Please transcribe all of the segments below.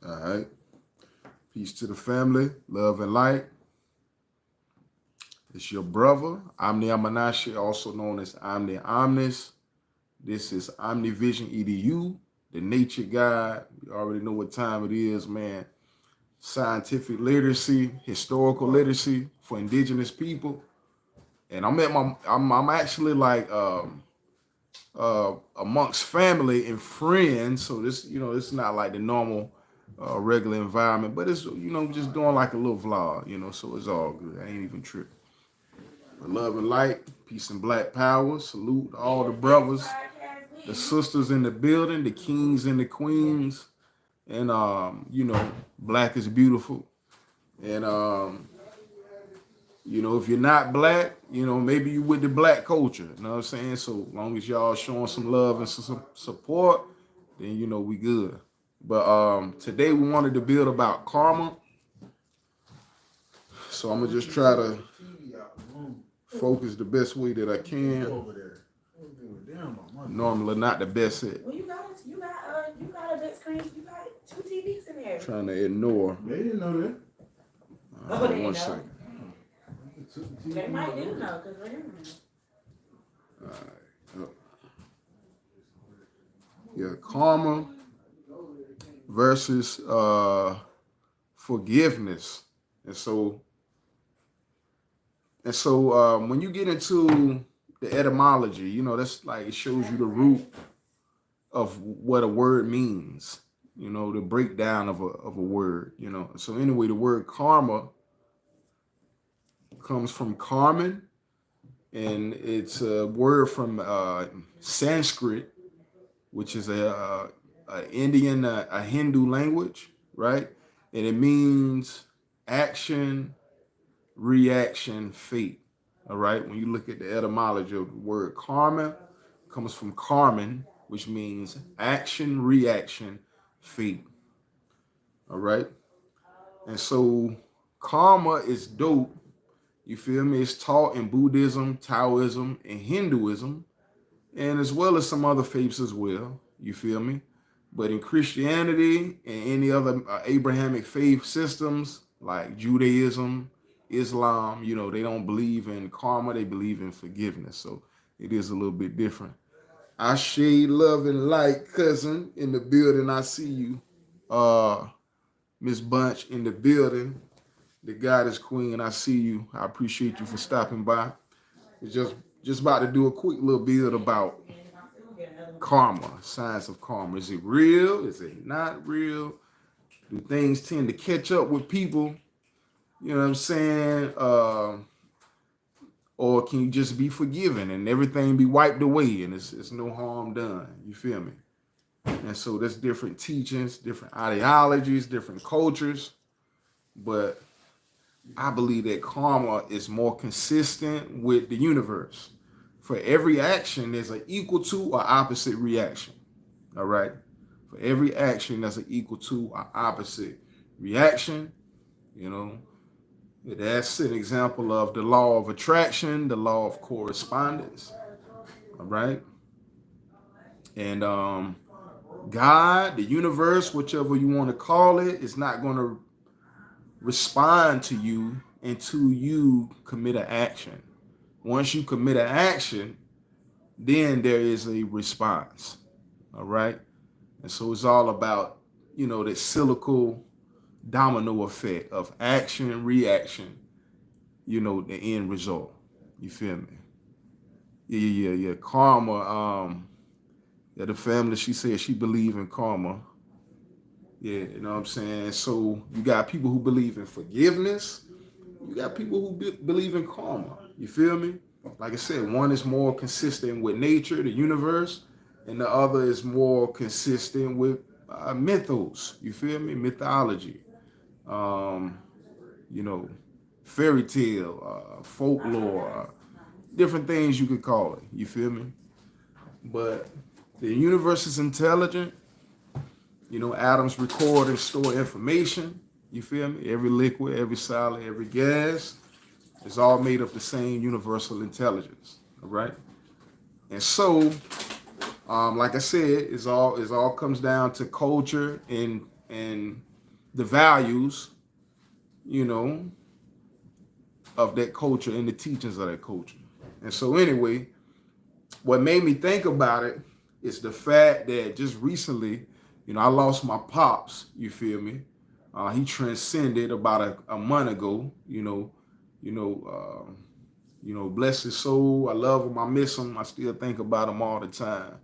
All right. Peace to the family. Love and light. It's your brother, Omniamunase, also known as Omniamnes. This is Omnivision EDU, the nature guide. You already know what time it is, man. Scientific literacy, historical literacy for indigenous people. And I'm actually like amongst family and friends. So this, it's not like the normal regular environment, but it's, just doing like a little vlog, so it's all good. I ain't even tripping. But love and light, peace and black power. Salute all the brothers, the sisters in the building, the kings and the queens. And, black is beautiful. And, if you're not black, maybe you with the black culture. You know what I'm saying? So long as y'all showing some love and some support, then, we good. But today we wanted to build about karma. So I'm going to just try to focus the best way that I can. Normally not the best at. Well, you got a big screen. You got 2 TVs in there. Trying to ignore. They didn't know that. Oh, they one know. second. They might do know because we're here. All right. Yeah, karma versus forgiveness. And so when you get into the etymology, that's like it shows you the root of what a word means, the breakdown of a word, So anyway, the word karma comes from Carmen, and it's a word from Sanskrit, which is a Indian, a Hindu language, right? And it means action, reaction, fate. All right. When you look at the etymology of the word karma, it comes from Carmen, which means action, reaction, fate. All right. And so karma is dope. You feel me? It's taught in Buddhism, Taoism, and Hinduism, and as well as some other faiths as well. You feel me? But in Christianity and any other Abrahamic faith systems like Judaism, Islam, they don't believe in karma, they believe in forgiveness. So it is a little bit different. I shade love and light, cousin, in the building. I see you. Miss Bunch in the building. The goddess queen, I see you. I appreciate you for stopping by. It's just about to do a quick little build about karma, science of karma. Is it real? Is it not real? Do things tend to catch up with people? You know what I'm saying? Or can you just be forgiven and everything be wiped away and it's no harm done? You feel me? And so there's different teachings, different ideologies, different cultures. But I believe that karma is more consistent with the universe. For every action, there's an equal to or opposite reaction. All right? For every action, there's an equal to or opposite reaction. That's an example of the law of attraction, the law of correspondence. All right? And God, the universe, whichever you want to call it, is not going to respond to you until you commit an action. Once you commit an action, then there is a response. All right. And so it's all about, that cyclical domino effect of action and reaction, the end result. You feel me? Yeah. Karma. The family, she said she believe in karma. Yeah, you know what I'm saying? So you got people who believe in forgiveness. You got people who believe in karma. You feel me? Like I said, one is more consistent with nature, the universe, and the other is more consistent with mythos. You feel me? Mythology. Fairy tale, folklore, different things you could call it. You feel me? But the universe is intelligent. Atoms record and store information. You feel me? Every liquid, every solid, every gas is all made of the same universal intelligence. All right. And so, like I said, it all comes down to culture and the values, you know, of that culture and the teachings of that culture. And so anyway, what made me think about it is the fact that just recently, I lost my pops, you feel me? He transcended about a month ago, you know, bless his soul. I love him. I miss him. I still think about him all the time.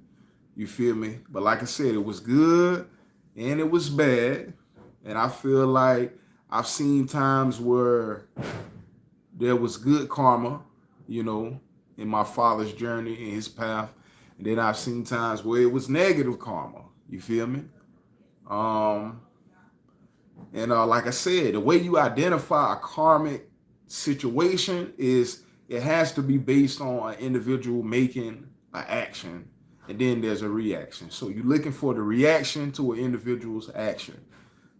You feel me? But like I said, it was good and it was bad. And I feel like I've seen times where there was good karma, in my father's journey, in his path. And then I've seen times where it was negative karma. You feel me? Um, and like I said, the way you identify a karmic situation is it has to be based on an individual making an action, and then there's a reaction. So you're looking for the reaction to an individual's action.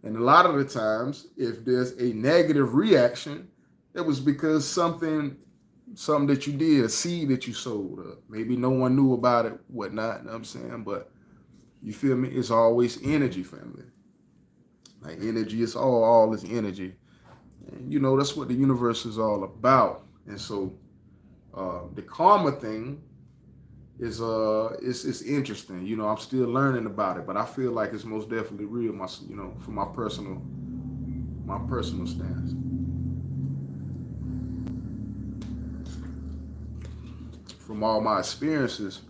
And a lot of the times, if there's a negative reaction, it was because something that you did, a seed that you sowed, maybe no one knew about it, whatnot, you know what I'm saying? But you feel me? It's always energy, family. Like energy is all is energy. And that's what the universe is all about. And so the karma thing is it's interesting. I'm still learning about it, but I feel like it's most definitely real, from my personal stance. From all my experiences,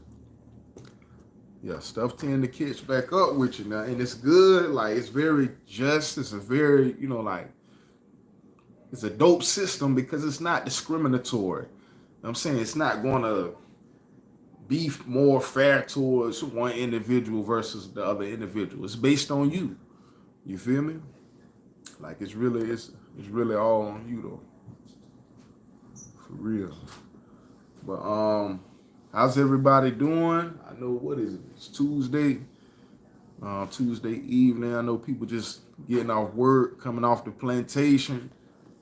yeah, stuff tend to catch back up with you now. And it's good, like it's very just, it's a very, like it's a dope system because it's not discriminatory. I'm saying it's not gonna be more fair towards one individual versus the other individual. It's based on you. You feel me? Like it's really all on you though. For real. But how's everybody doing? I know what is it? It's Tuesday. Tuesday evening. I know people just getting off work, coming off the plantation,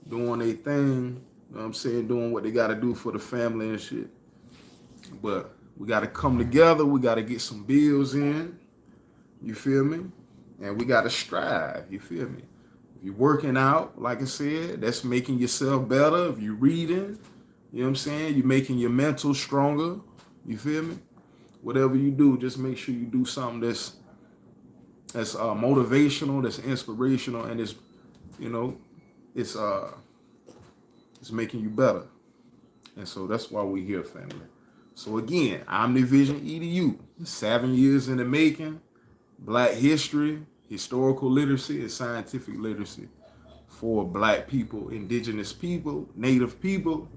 doing their thing. You know what I'm saying? Doing what they gotta do for the family and shit. But we gotta come together, we gotta get some bills in. You feel me? And we gotta strive, you feel me? If you're working out, like I said, that's making yourself better. If you're reading, you know what I'm saying? You're making your mental stronger. You feel me? Whatever you do, just make sure you do something that's motivational, that's inspirational, and it's it's making you better. And so that's why we're here, family. So again, Omnivision EDU, 7 years in the making, Black history, historical literacy, and scientific literacy for Black people, indigenous people, Native people.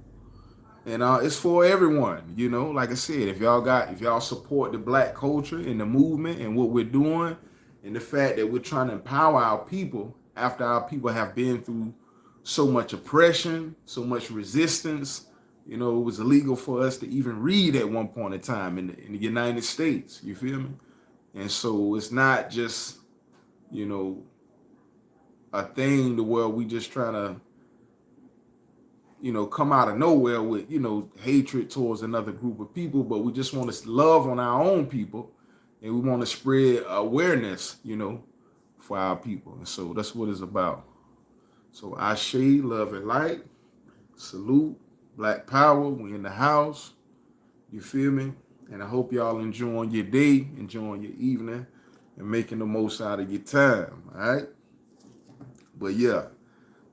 And it's for everyone, like I said, if y'all support the Black culture and the movement and what we're doing and the fact that we're trying to empower our people after our people have been through so much oppression, so much resistance. It was illegal for us to even read at one point in time in the United States, you feel me? And so it's not just, a thing to where we just trying to, come out of nowhere with, hatred towards another group of people, but we just want to love on our own people and we want to spread awareness, for our people. And so that's what it's about. So Ashe, love and light, salute, Black power, we in the house, you feel me? And I hope y'all enjoying your day, enjoying your evening, and making the most out of your time, all right? But yeah,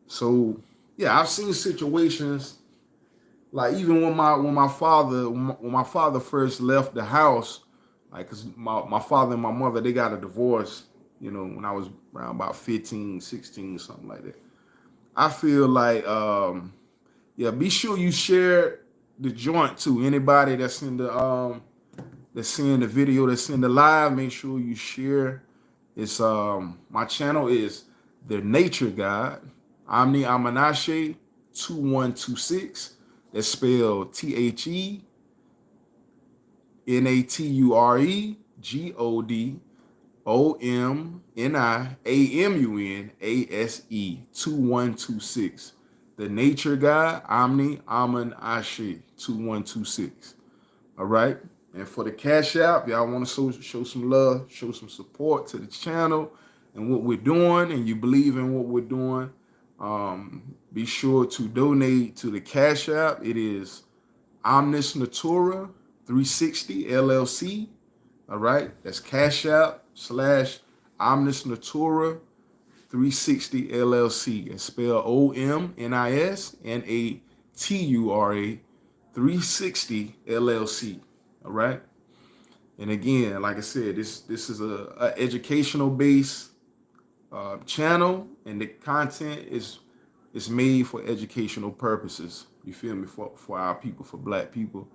so yeah, I've seen situations like even when my father first left the house, like cause my father and my mother, they got a divorce, when I was around about 15, 16, something like that. I feel like yeah, be sure you share the joint too. Anybody that's in the that's seeing the video, that's in the live, make sure you share. It's my channel is TheNatureGod Omniamunase 2126. That's spelled TheNatureGodOmniamunase 2126. The Nature God Omniamunase 2126. All right. And for the Cash App, y'all want to show some love, show some support to the channel. in what we're doing and you believe in what we're doing, be sure to donate to the Cash App. It is Omnis Natura 360 LLC. All right, that's Cash App / Omnis Natura 360 LLC. And spell OMNISNATURA 360 LLC. All right. And again, like I said, this is a educational based channel, and the content is made for educational purposes. You feel me? For our people, for black people,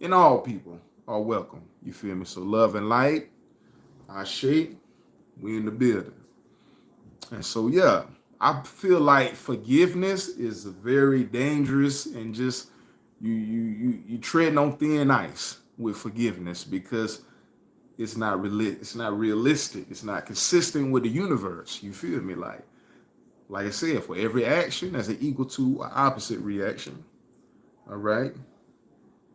and all people are welcome. You feel me? So love and light. I shake. We in the building. And so yeah, I feel like forgiveness is very dangerous, and just you treading on thin ice with forgiveness, because it's not realistic. It's not consistent with the universe. You feel me? Like I said, for every action, there's an equal to an opposite reaction. All right.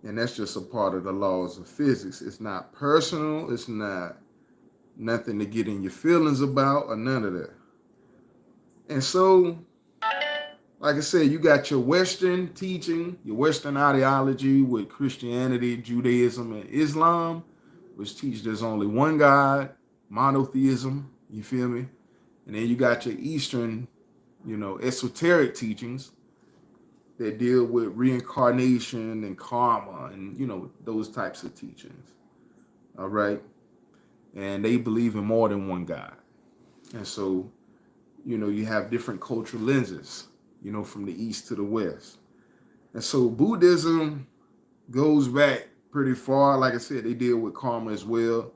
And that's just a part of the laws of physics. It's not personal. It's not nothing to get in your feelings about, or none of that. And so, like I said, you got your Western teaching, your Western ideology with Christianity, Judaism, and Islam, which teach there's only one God, monotheism. You feel me? And then you got your Eastern, esoteric teachings that deal with reincarnation and karma and, those types of teachings. All right. And they believe in more than one God. And so, you have different cultural lenses, from the East to the West. And so Buddhism goes back pretty far. Like I said, they deal with karma as well.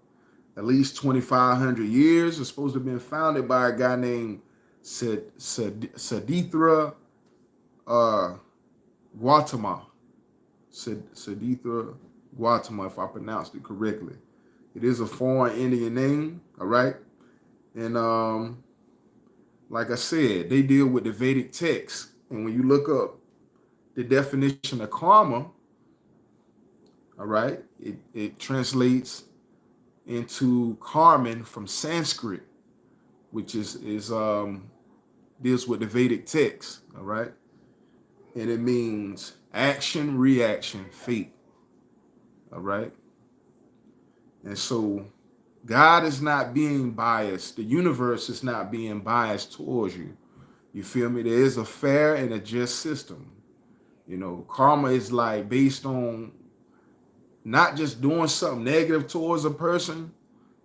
At least 2,500 years. It's supposed to have been founded by a guy named Siddhartha Gautama. Siddhartha Gautama, if I pronounced it correctly. It is a foreign Indian name, all right? And like I said, they deal with the Vedic text. And when you look up the definition of karma, all right, it translates into karman from Sanskrit, which is deals with the Vedic text, all right? And it means action, reaction, fate, all right? And so God is not being biased. The universe is not being biased towards you. You feel me? There is a fair and a just system. Karma is like based on not just doing something negative towards a person,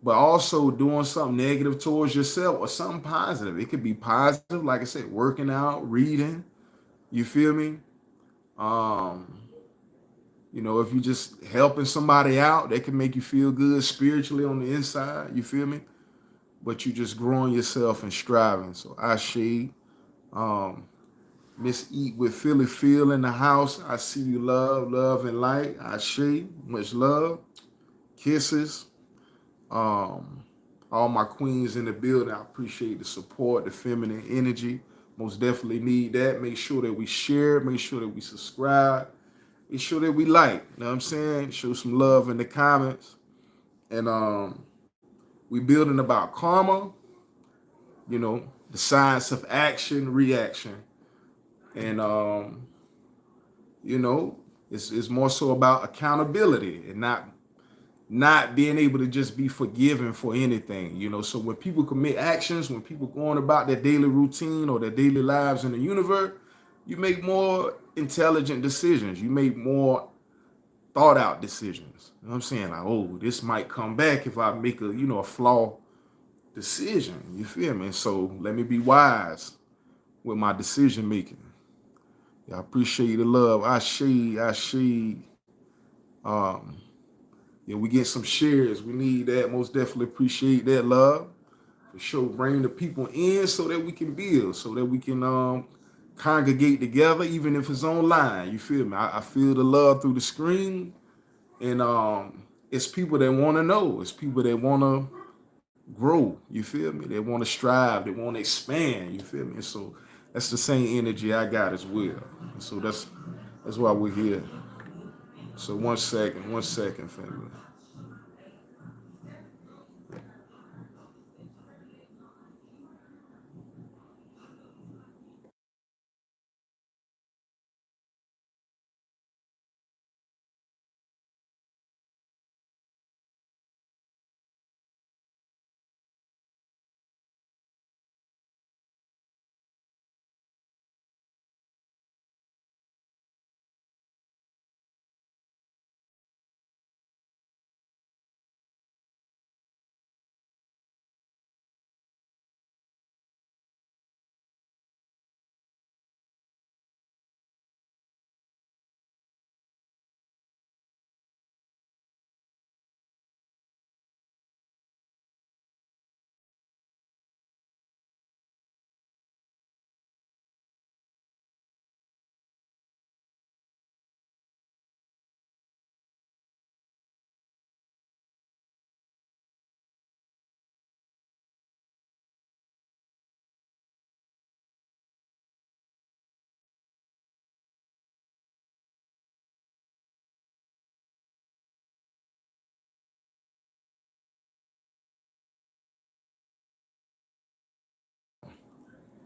but also doing something negative towards yourself, or something positive. It could be positive, like I said, working out, reading. You feel me? If you just helping somebody out, that can make you feel good spiritually on the inside. You feel me? But you just growing yourself and striving. So I shade. Miss Eat with Philly Feel in the house. I see you, love and light. I shade. Much love. Kisses. All my queens in the building, I appreciate the support, the feminine energy. Most definitely need that. Make sure that we share. Make sure that we subscribe. Make sure that we like. You know what I'm saying? Show some love in the comments. And we building about karma, the science of action, reaction. And, it's more so about accountability and not being able to just be forgiven for anything. So when people commit actions, when people going about their daily routine or their daily lives in the universe, you make more intelligent decisions. You make more thought out decisions. You know what I'm saying? Like, oh, this might come back if I make a flaw decision. You feel me? So let me be wise with my decision making. Yeah, I appreciate the love. I shade. We get some shares. We need that. Most definitely appreciate that love. For sure, bring the people in so that we can build, so that we can congregate together, even if it's online. You feel me? I feel the love through the screen, and it's people that want to know. It's people that want to grow. You feel me? They want to strive. They want to expand. You feel me? And so that's the same energy I got as well. And so that's why we're here. So one second, family.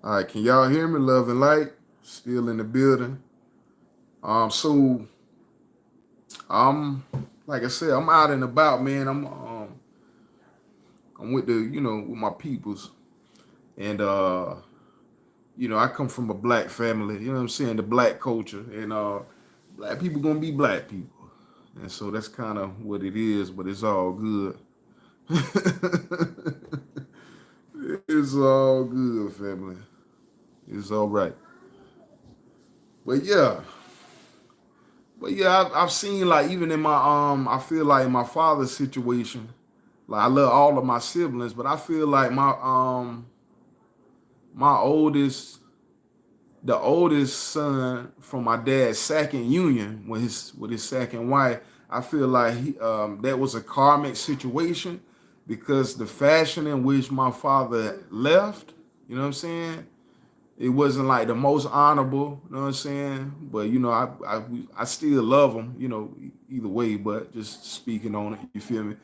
All right, can y'all hear me? Love and light, still in the building. So I'm like I said, I'm out and about, man. I'm with with my peoples, and I come from a black family. You know what I'm saying? The black culture, and black people gonna be black people, and so that's kind of what it is. But it's all good. It's all good, family. It's all right. But yeah, I've seen like even in my I feel like in my father's situation, like I love all of my siblings, but I feel like my the oldest son from my dad's second union with his second wife, I feel like that was a karmic situation because the fashion in which my father left, you know what I'm saying? It wasn't like the most honorable, you know what I'm saying? But I still love him, either way. But just speaking on it, you feel me?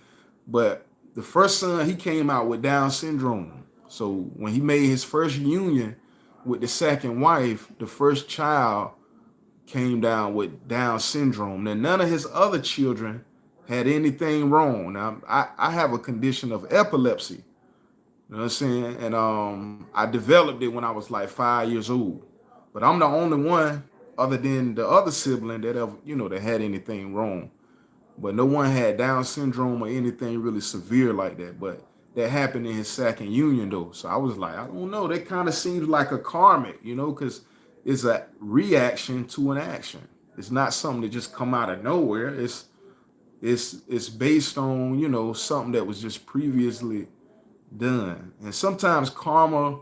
But the first son, he came out with Down syndrome. So when he made his first union with the second wife, the first child came down with Down syndrome. Now none of his other children had anything wrong. Now I have a condition of epilepsy. You know what I'm saying? And I developed it when I was like 5 years old. But I'm the only one, other than the other sibling, that ever, that had anything wrong. But no one had Down syndrome or anything really severe like that. But that happened in his second union though. So I was like, I don't know. That kind of seems like a karmic, because it's a reaction to an action. It's not something that just come out of nowhere. It's based on, something that was just previously done. And sometimes karma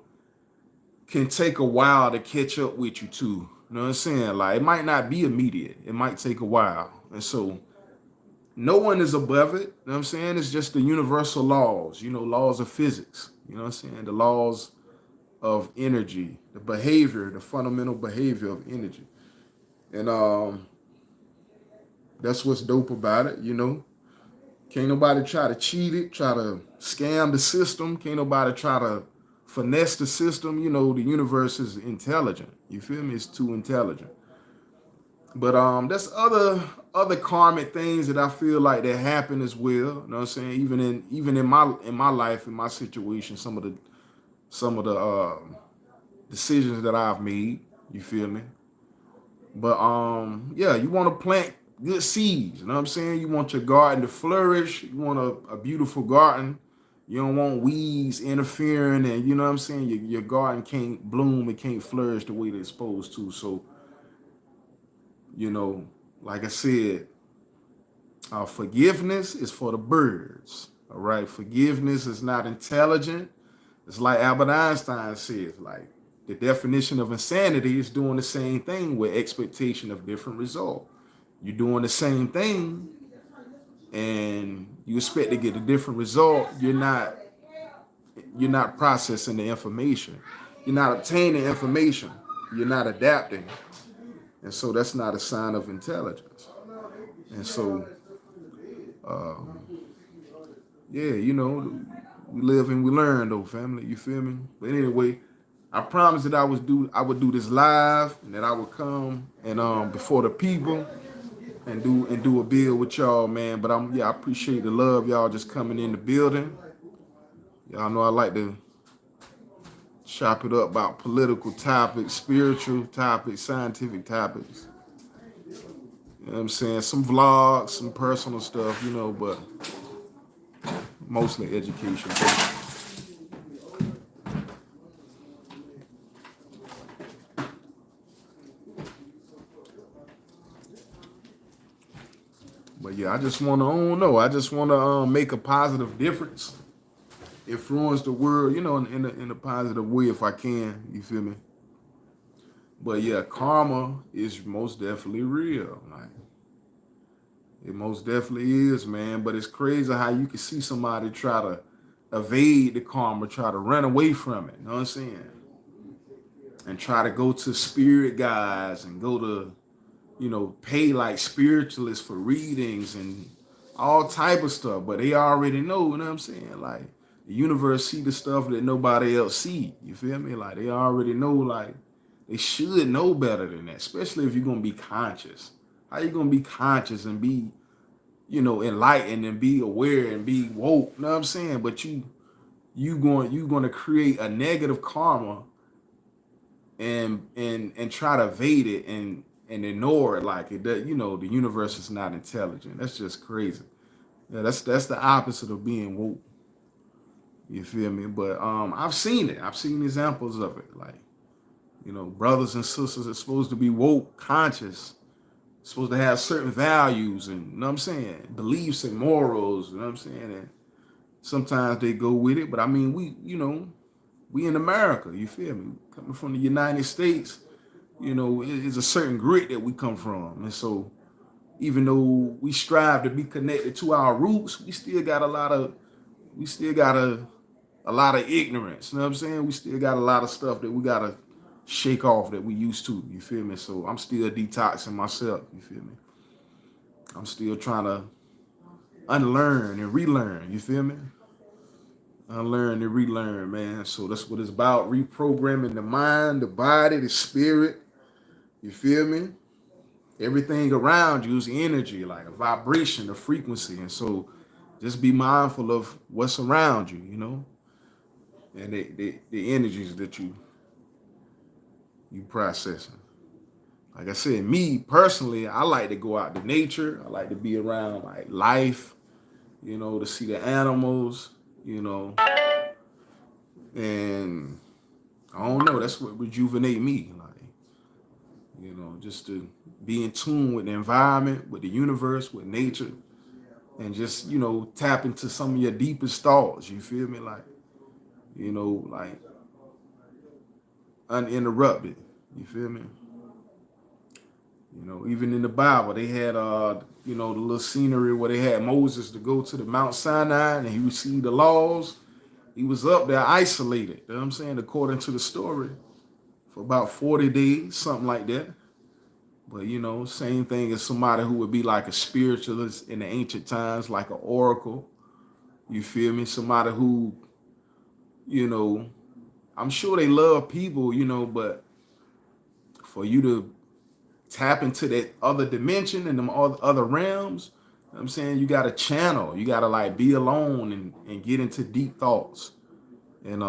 can take a while to catch up with you too. You know what I'm saying? Like it might not be immediate. It might take a while. And so no one is above it. You know what I'm saying? It's just the universal laws, laws of physics. You know what I'm saying? The laws of energy, the behavior, the fundamental behavior of energy. And that's what's dope about it. Can't nobody try to cheat it, try to scam the system. Can't nobody try to finesse the system. The universe is intelligent. You feel me? It's too intelligent. But there's other karmic things that I feel like that happen as well. You know what I'm saying? Even in my life, in my situation, some of the decisions that I've made. You feel me? But yeah, you want to plant good seeds. You know what I'm saying? You want your garden to flourish. You want a beautiful garden. You don't want weeds interfering, and you know what I'm saying? Your garden can't bloom, it can't flourish the way it's supposed to. So, you know, like I said, forgiveness is for the birds. All right. Forgiveness is not intelligent. It's like Albert Einstein says, like the definition of insanity is doing the same thing with expectation of different result. You're doing the same thing and you expect to get a different result. You're not processing the information. You're not obtaining information. You're not adapting. And so that's not a sign of intelligence. And so, yeah, we live and we learn though, family. You feel me? But anyway, I promised that I would do this live and that I would come and before the people and do a bill with y'all, man. But I appreciate the love y'all just coming in the building. Y'all know I like to chop it up about political topics, spiritual topics, scientific topics. You know what I'm saying? Some vlogs, some personal stuff, but mostly education. But yeah, I just want to, I don't know, I just want to make a positive difference, influence the world, in a positive way if I can. You feel me? But yeah, karma is most definitely real. Like it most definitely is, man. But it's crazy how you can see somebody try to evade the karma, try to run away from it. You know what I'm saying? And try to go to spirit guides and go to, pay like spiritualists for readings and all type of stuff. But they already know, you know what I'm saying? Like The universe see the stuff that nobody else see. You feel me? Like they already know, like they should know better than that, especially if you're gonna be conscious. How you gonna be conscious and be, enlightened and be aware and be woke? You know what I'm saying? But you gonna create a negative karma and try to evade it and ignore it like it does. The universe is not intelligent. That's just crazy. Yeah, that's the opposite of being woke. You feel me? But I've seen it. I've seen examples of it. Like, brothers and sisters are supposed to be woke, conscious, supposed to have certain values and, what I'm saying, beliefs and morals, you know what I'm saying? And sometimes they go with it, but I mean, we in America, you feel me? Coming from the United States, it's a certain grit that we come from. And so even though we strive to be connected to our roots, we still got a lot of ignorance. You know what I'm saying? We still got a lot of stuff that we gotta shake off that we used to. You feel me? So I'm still detoxing myself. You feel me? I'm still trying to unlearn and relearn. You feel me? Unlearn and relearn, man. So that's what it's about. Reprogramming the mind, the body, the spirit. You feel me? Everything around you is energy, like a vibration, a frequency. And so just be mindful of what's around you, and the energies that you processing. Like I said, me personally, I like to go out to nature. I like to be around like life, to see the animals, and I don't know, that's what rejuvenate me. Like, just to be in tune with the environment, with the universe, with nature, and just, tap into some of your deepest thoughts. You feel me? Like, like uninterrupted. You feel me? Even in the Bible, they had, the little scenery where they had Moses to go to the Mount Sinai and he received the laws. He was up there isolated, you know what I'm saying, according to the story, for about 40 days, something like that. But, same thing as somebody who would be like a spiritualist in the ancient times, like an oracle. You feel me? Somebody who, I'm sure they love people, but for you to tap into that other dimension and them other realms, you know what I'm saying, you got to channel. You got to like be alone and get into deep thoughts. And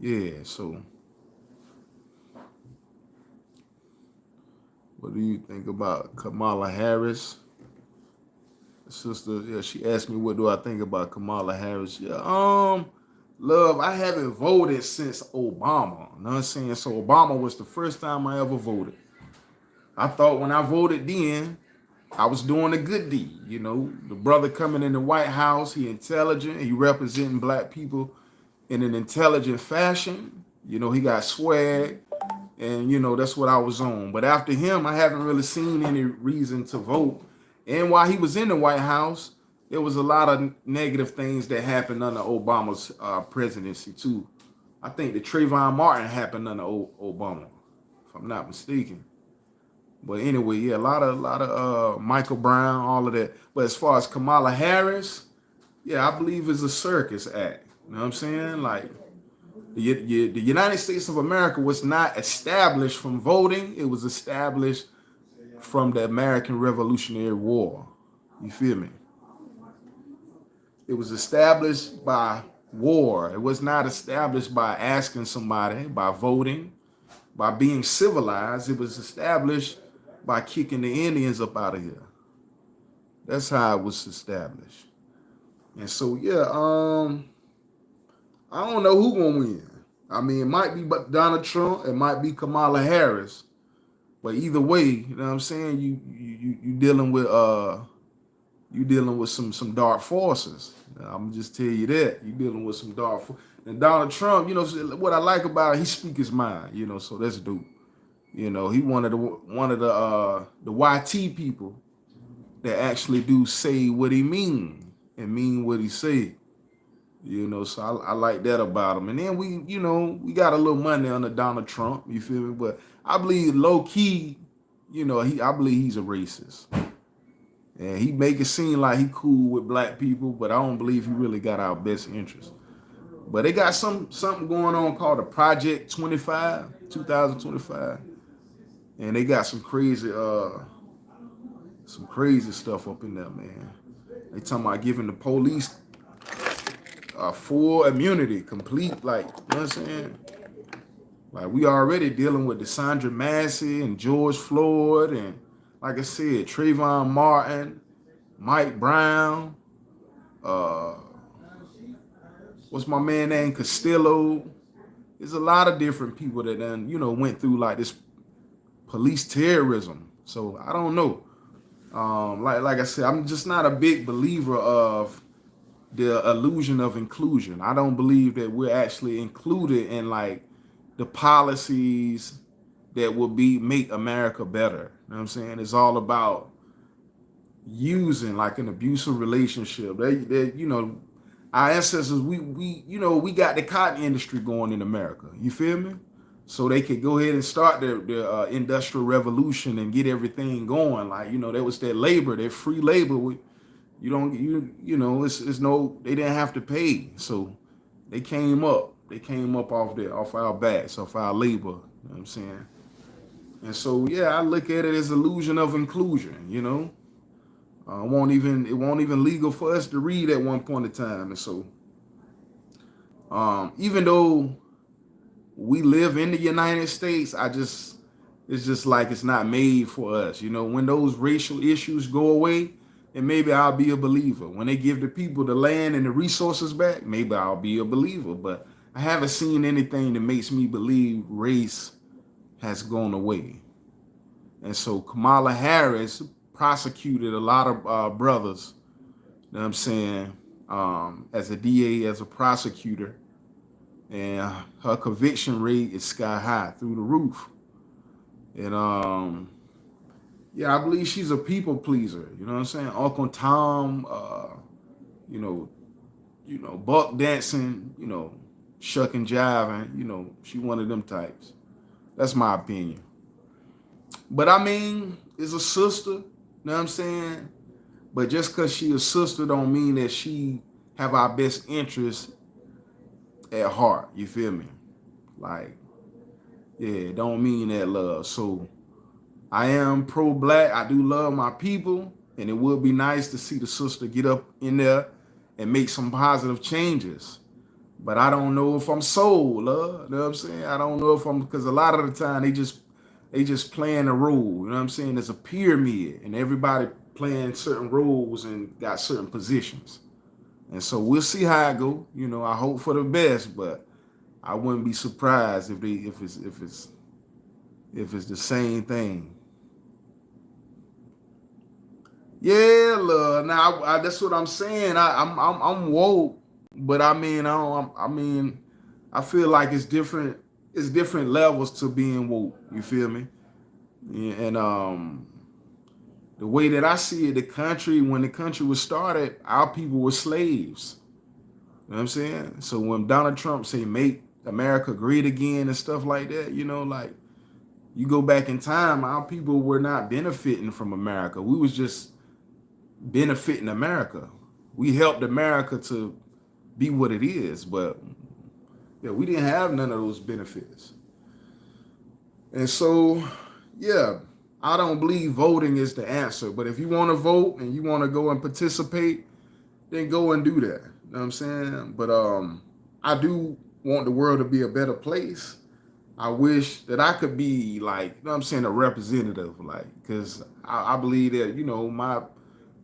yeah, so what do you think about Kamala Harris? Sister, yeah, she asked me what do I think about Kamala Harris. Yeah, love, I haven't voted since Obama. You know what I'm saying? So Obama was the first time I ever voted. I thought when I voted then, I was doing a good deed. The brother coming in the White House, he intelligent, he representing black people in an intelligent fashion. He got swag, and that's what I was on. But after him, I haven't really seen any reason to vote. And while he was in the White House, there was a lot of negative things that happened under Obama's presidency too. I think the Trayvon Martin happened under Obama, if I'm not mistaken. But anyway, yeah, a lot of Michael Brown, all of that. But as far as Kamala Harris, yeah, I believe it's a circus act. You know what I'm saying? Like, the United States of America was not established from voting. It was established from the American Revolutionary War. You feel me? It was established by war. It was not established by asking somebody, by voting, by being civilized. It was established by kicking the Indians up out of here. That's how it was established. And so, yeah, I don't know who gonna win. I mean, it might be Donald Trump, it might be Kamala Harris, but either way, you know what I'm saying? You dealing with some dark forces. I'm just tell you that you dealing with some dark forces. And Donald Trump, what I like about it, he speak his mind. So that's dope. He one of the YT people that actually do say what he mean and mean what he say. So I like that about him. And then we got a little money under Donald Trump, you feel me? But I believe low key, I believe he's a racist. And he make it seem like he cool with black people, but I don't believe he really got our best interest. But they got something going on called the Project 25, 2025. And they got some crazy stuff up in there, man. They talking about giving the police full immunity, complete, like, you know what I'm saying? Like, we already dealing with Desandra Massey and George Floyd and, like I said, Trayvon Martin, Mike Brown, uh, what's my man name, Castillo. There's a lot of different people that then, went through like this police terrorism. So I don't know. Like I said, I'm just not a big believer of the illusion of inclusion. I don't believe that we're actually included in like the policies that will make America better. You know what I'm saying? It's all about using like an abusive relationship. Our ancestors, we got the cotton industry going in America. You feel me? So they could go ahead and start their industrial revolution and get everything going. Like, that was their labor, their free labor. It's no, they didn't have to pay. So they came up off our backs, off our labor. You know what I'm saying? And so, yeah, I look at it as illusion of inclusion, it won't even legal for us to read at one point in time. And so, even though we live in the United States, it's just like it's not made for us. When those racial issues go away, and maybe I'll be a believer. When they give the people the land and the resources back, maybe I'll be a believer. But I haven't seen anything that makes me believe race has gone away. And so Kamala Harris prosecuted a lot of brothers, you know what I'm saying, as a DA, as a prosecutor. And her conviction rate is sky high, through the roof. And yeah, I believe she's a people pleaser. You know what I'm saying? Uncle Tom, buck dancing, shuck and jiving, she one of them types. That's my opinion. But I mean, is a sister, you know what I'm saying? But just because she a sister don't mean that she have our best interest at heart. You feel me? Like, yeah, it don't mean that love. So I am pro-black. I do love my people. And it would be nice to see the sister get up in there and make some positive changes. But I don't know if I'm sold, love. You know what I'm saying? I don't know if because a lot of the time they just playing a role. You know what I'm saying? There's a pyramid and everybody playing certain roles and got certain positions. And so we'll see how it go. I hope for the best, but I wouldn't be surprised if it's the same thing. Yeah, love. Now that's what I'm saying. I'm woke, but I mean I feel like it's different. It's different levels to being woke. You feel me? Yeah, and the way that I see it, when the country was started, our people were slaves. You know what I'm saying? So when Donald Trump say make America great again and stuff like that, like you go back in time, our people were not benefiting from America. We was just benefiting America. We helped America to be what it is, but yeah, we didn't have none of those benefits. And so, yeah, I don't believe voting is the answer. But if you want to vote and you want to go and participate, then go and do that. You know what I'm saying? But I do want the world to be a better place. I wish that I could be like, you know what I'm saying, a representative, like, because I believe that,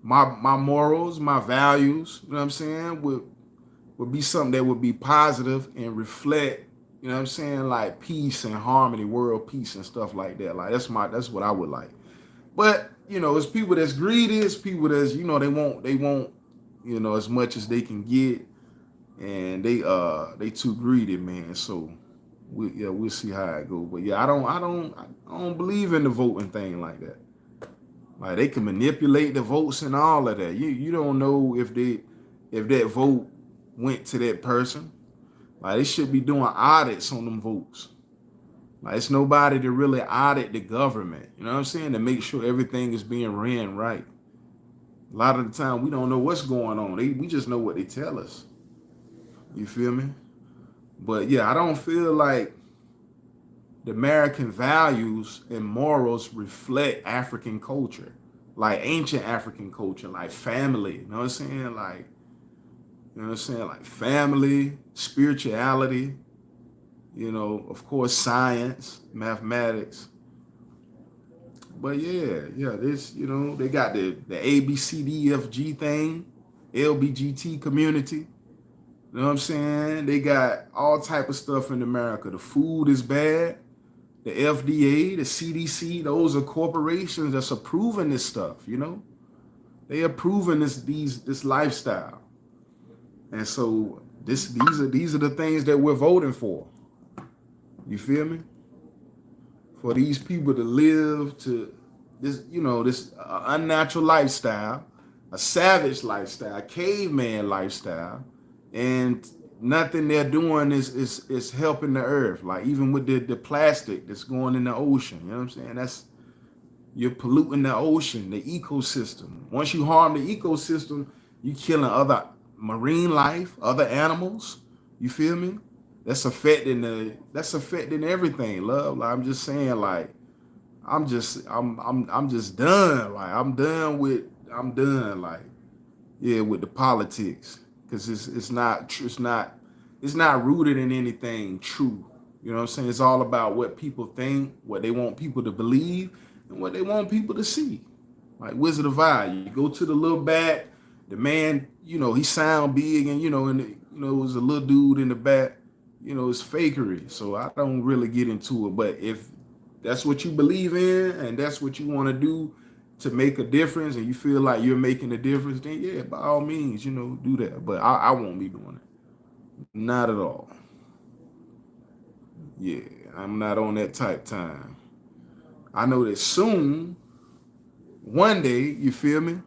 my morals, my values, you know what I'm saying, would be something that would be positive and reflect, you know what I'm saying, like peace and harmony, world peace and stuff like that. Like that's what I would like. But, it's people that's greedy, it's people that's, they want, as much as they can get, and they too greedy, man. So we'll see how it goes. But yeah, I don't believe in the voting thing like that. Like they can manipulate the votes and all of that. You don't know if that vote went to that person. Like they should be doing audits on them votes. Like it's nobody to really audit the government. You know what I'm saying? To make sure everything is being ran right. A lot of the time we don't know what's going on. We just know what they tell us. You feel me? But yeah, I don't feel like the American values and morals reflect African culture, like ancient African culture, like family. You know what I'm saying? Like, you know what I'm saying? Like family, spirituality, of course, science, mathematics. But yeah, they got the ABCDFG thing, LBGT community. You know what I'm saying? They got all type of stuff in America. The food is bad. The FDA, the CDC, those are corporations that's approving this stuff. They approving this lifestyle. And so these are the things that we're voting for. You feel me? For these people to live to this unnatural lifestyle, a savage lifestyle, caveman lifestyle, and nothing they're doing is helping the earth. Like even with the plastic that's going in the ocean, you know what I'm saying? You're polluting the ocean, the ecosystem. Once you harm the ecosystem, you killing other marine life, other animals. You feel me? That's affecting everything, love. Like I'm just saying, like I'm just done. Like I'm done. Like yeah, with the politics, because it's not rooted in anything true. You know what I'm saying? It's all about what people think, what they want people to believe, and what they want people to see. Like Wizard of Oz, you go to the little back, the man, he sound big, and it was a little dude in the back. It's fakery. So I don't really get into it. But if that's what you believe in and that's what you want to do to make a difference, and you feel like you're making a difference, then yeah, by all means, do that. But I won't be doing it. Not at all. Yeah, I'm not on that type time. I know that soon, one day, you feel me,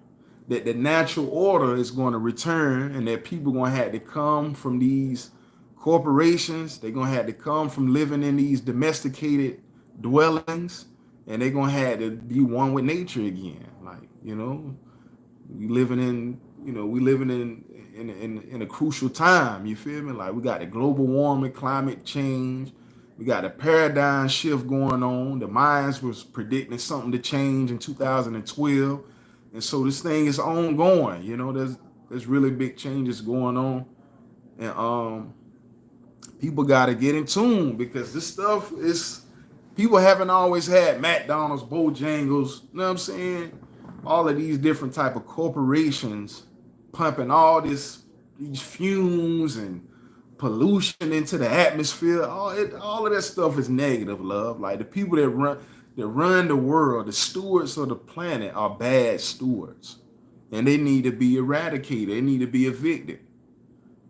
that the natural order is going to return and that people going to have to come from these corporations. They're going to have to come from living in these domesticated dwellings, and they're going to have to be one with nature again. Like, we living in, we living in a crucial time. You feel me? Like we got the global warming, climate change. We got a paradigm shift going on. The Mayans was predicting something to change in 2012, and so this thing is ongoing. There's really big changes going on, and people got to get in tune because this stuff is. People haven't always had McDonald's, Bojangles. You know what I'm saying? All of these different type of corporations pumping these fumes and pollution into the atmosphere. All of that stuff is negative, love. Like the people that run the world, the stewards of the planet are bad stewards. And they need to be eradicated. They need to be evicted.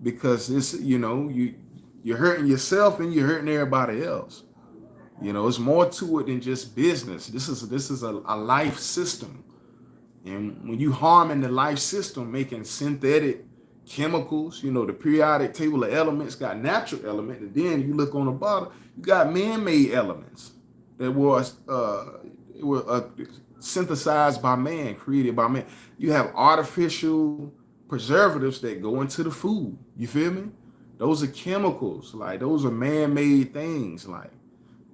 Because you're hurting yourself and you're hurting everybody else. It's more to it than just business. This is a life system. And when you harming the life system, making synthetic chemicals, the periodic table of elements got natural elements, and then you look on the bottom, you got man-made elements that were synthesized by man, created by man. You have artificial preservatives that go into the food. You feel me? Those are chemicals. Like those are man-made things. Like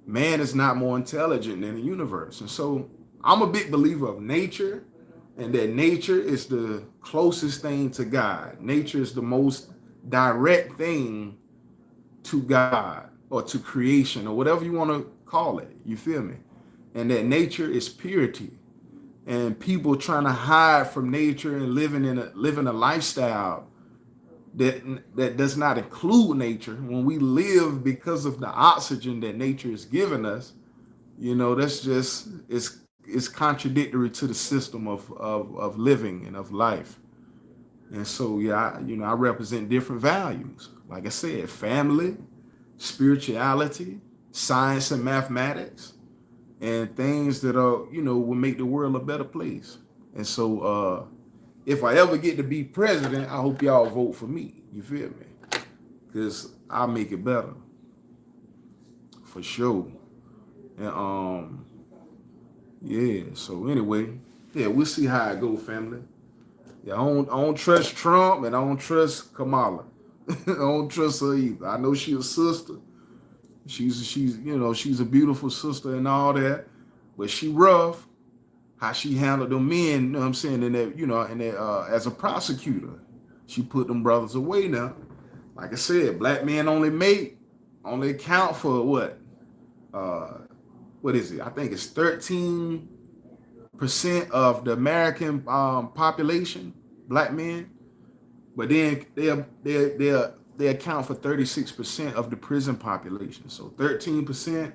man is not more intelligent than the universe. And so I'm a big believer of nature, and that nature is the closest thing to God. Nature is the most direct thing to God or to creation or whatever you want to call it. You feel me? And that nature is purity. And people trying to hide from nature and living a lifestyle that does not include nature. When we live because of the oxygen that nature is giving us, that's just it's contradictory to the system of living and of life. And so yeah, I represent different values. Like I said, family, spirituality, science and mathematics, and things that will make the world a better place. And so if I ever get to be president, I hope y'all vote for me. You feel me? Because I'll make it better. For sure. And yeah, so anyway, yeah, we'll see how it go, family. Yeah, I don't trust Trump and I don't trust Kamala. I don't trust her either. I know she's a sister. She's a beautiful sister and all that, but she rough. How she handled them men, you know what I'm saying, in that, as a prosecutor. She put them brothers away now. Like I said, black men only account for Uh what is it? I think it's 13% of the American population, black men. But then they account for 36% of the prison population. So 13%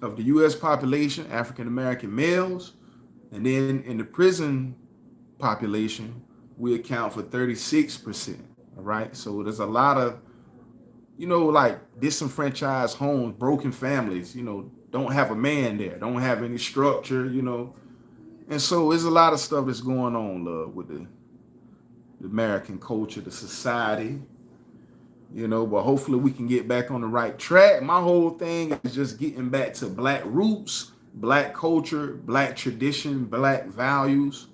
of the US population, African American males, and then in the prison population, we account for 36%. All right. So there's a lot of, like disenfranchised homes, broken families, don't have a man there, don't have any structure. And so there's a lot of stuff that's going on, love, with the American culture, the society, but hopefully we can get back on the right track. My whole thing is just getting back to black roots, black culture, black tradition, black values,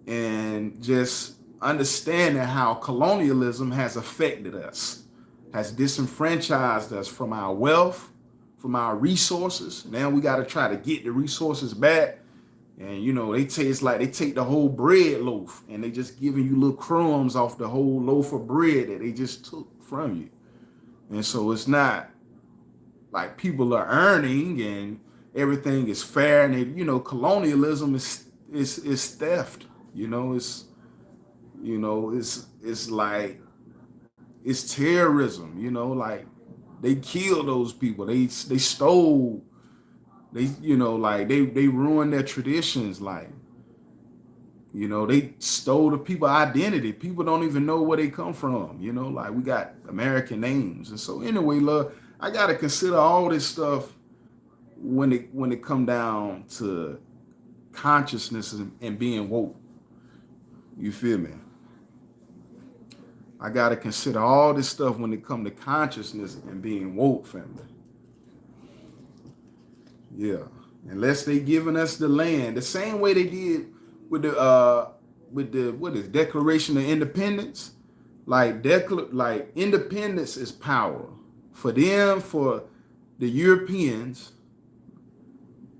and just understanding how colonialism has affected us, has disenfranchised us from our wealth, from our resources. Now we got to try to get the resources back. And it's like they take the whole bread loaf and they just giving you little crumbs off the whole loaf of bread that they just took from you. And so it's not like people are earning and everything is fair. And colonialism is theft. It's like it's terrorism. Like they killed those people. They stole. They ruined their traditions. They stole the people identity. People don't even know where they come from. Like we got American names. And so anyway, love, I gotta consider all this stuff when it come down to consciousness and being woke. You feel me? I gotta consider all this stuff when it come to consciousness and being woke, family. Yeah. Unless they giving us the land the same way they did with the Declaration of Independence. Like independence is power. For them, for the Europeans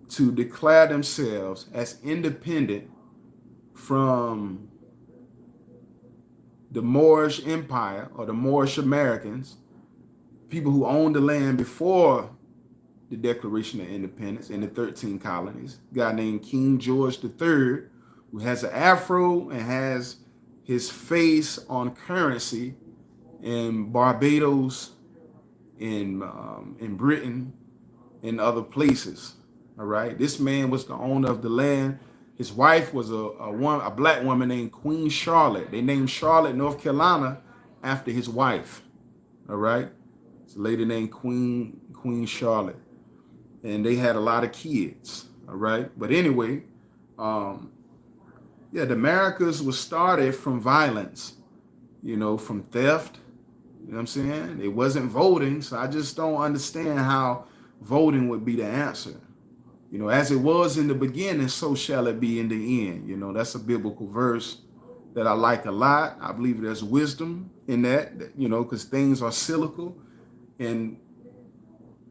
to declare themselves as independent from the Moorish Empire or the Moorish Americans, people who owned the land before the Declaration of Independence in the 13 colonies, a guy named King George III, who has an afro and has his face on currency in Barbados, in Britain, and other places. All right, this man was the owner of the land. His wife was a black woman named Queen Charlotte. They named Charlotte, North Carolina, after his wife. All right, it's a lady named Queen Charlotte, and they had a lot of kids. All right, but anyway, the Americas was started from violence, from theft. You know what I'm saying? It wasn't voting, so I just don't understand how voting would be the answer. As it was in the beginning, so shall it be in the end. That's a biblical verse that I like a lot. I believe there's wisdom in that, because things are cyclical. And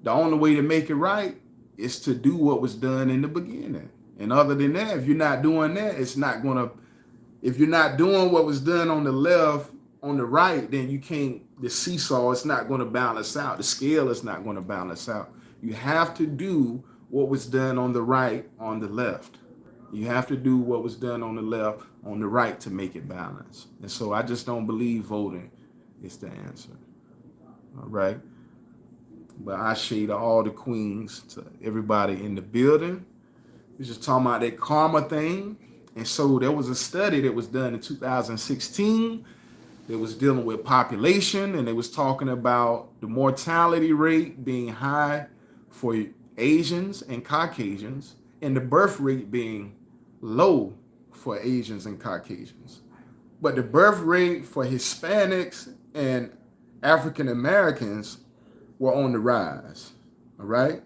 the only way to make it right is to do what was done in the beginning. And other than that, if you're not doing that, if you're not doing what was done on the left, on the right, then the seesaw is not going to balance out. The scale is not going to balance out. You have to do what was done on the right, on the left. You have to do what was done on the left, on the right to make it balance. And so I just don't believe voting is the answer. All right. But I shade all the queens to everybody in the building. We're just talking about that karma thing. And so there was a study that was done in 2016 that was dealing with population, and they was talking about the mortality rate being high for Asians and Caucasians, and the birth rate being low for Asians and Caucasians. But the birth rate for Hispanics and African Americans were on the rise, all right?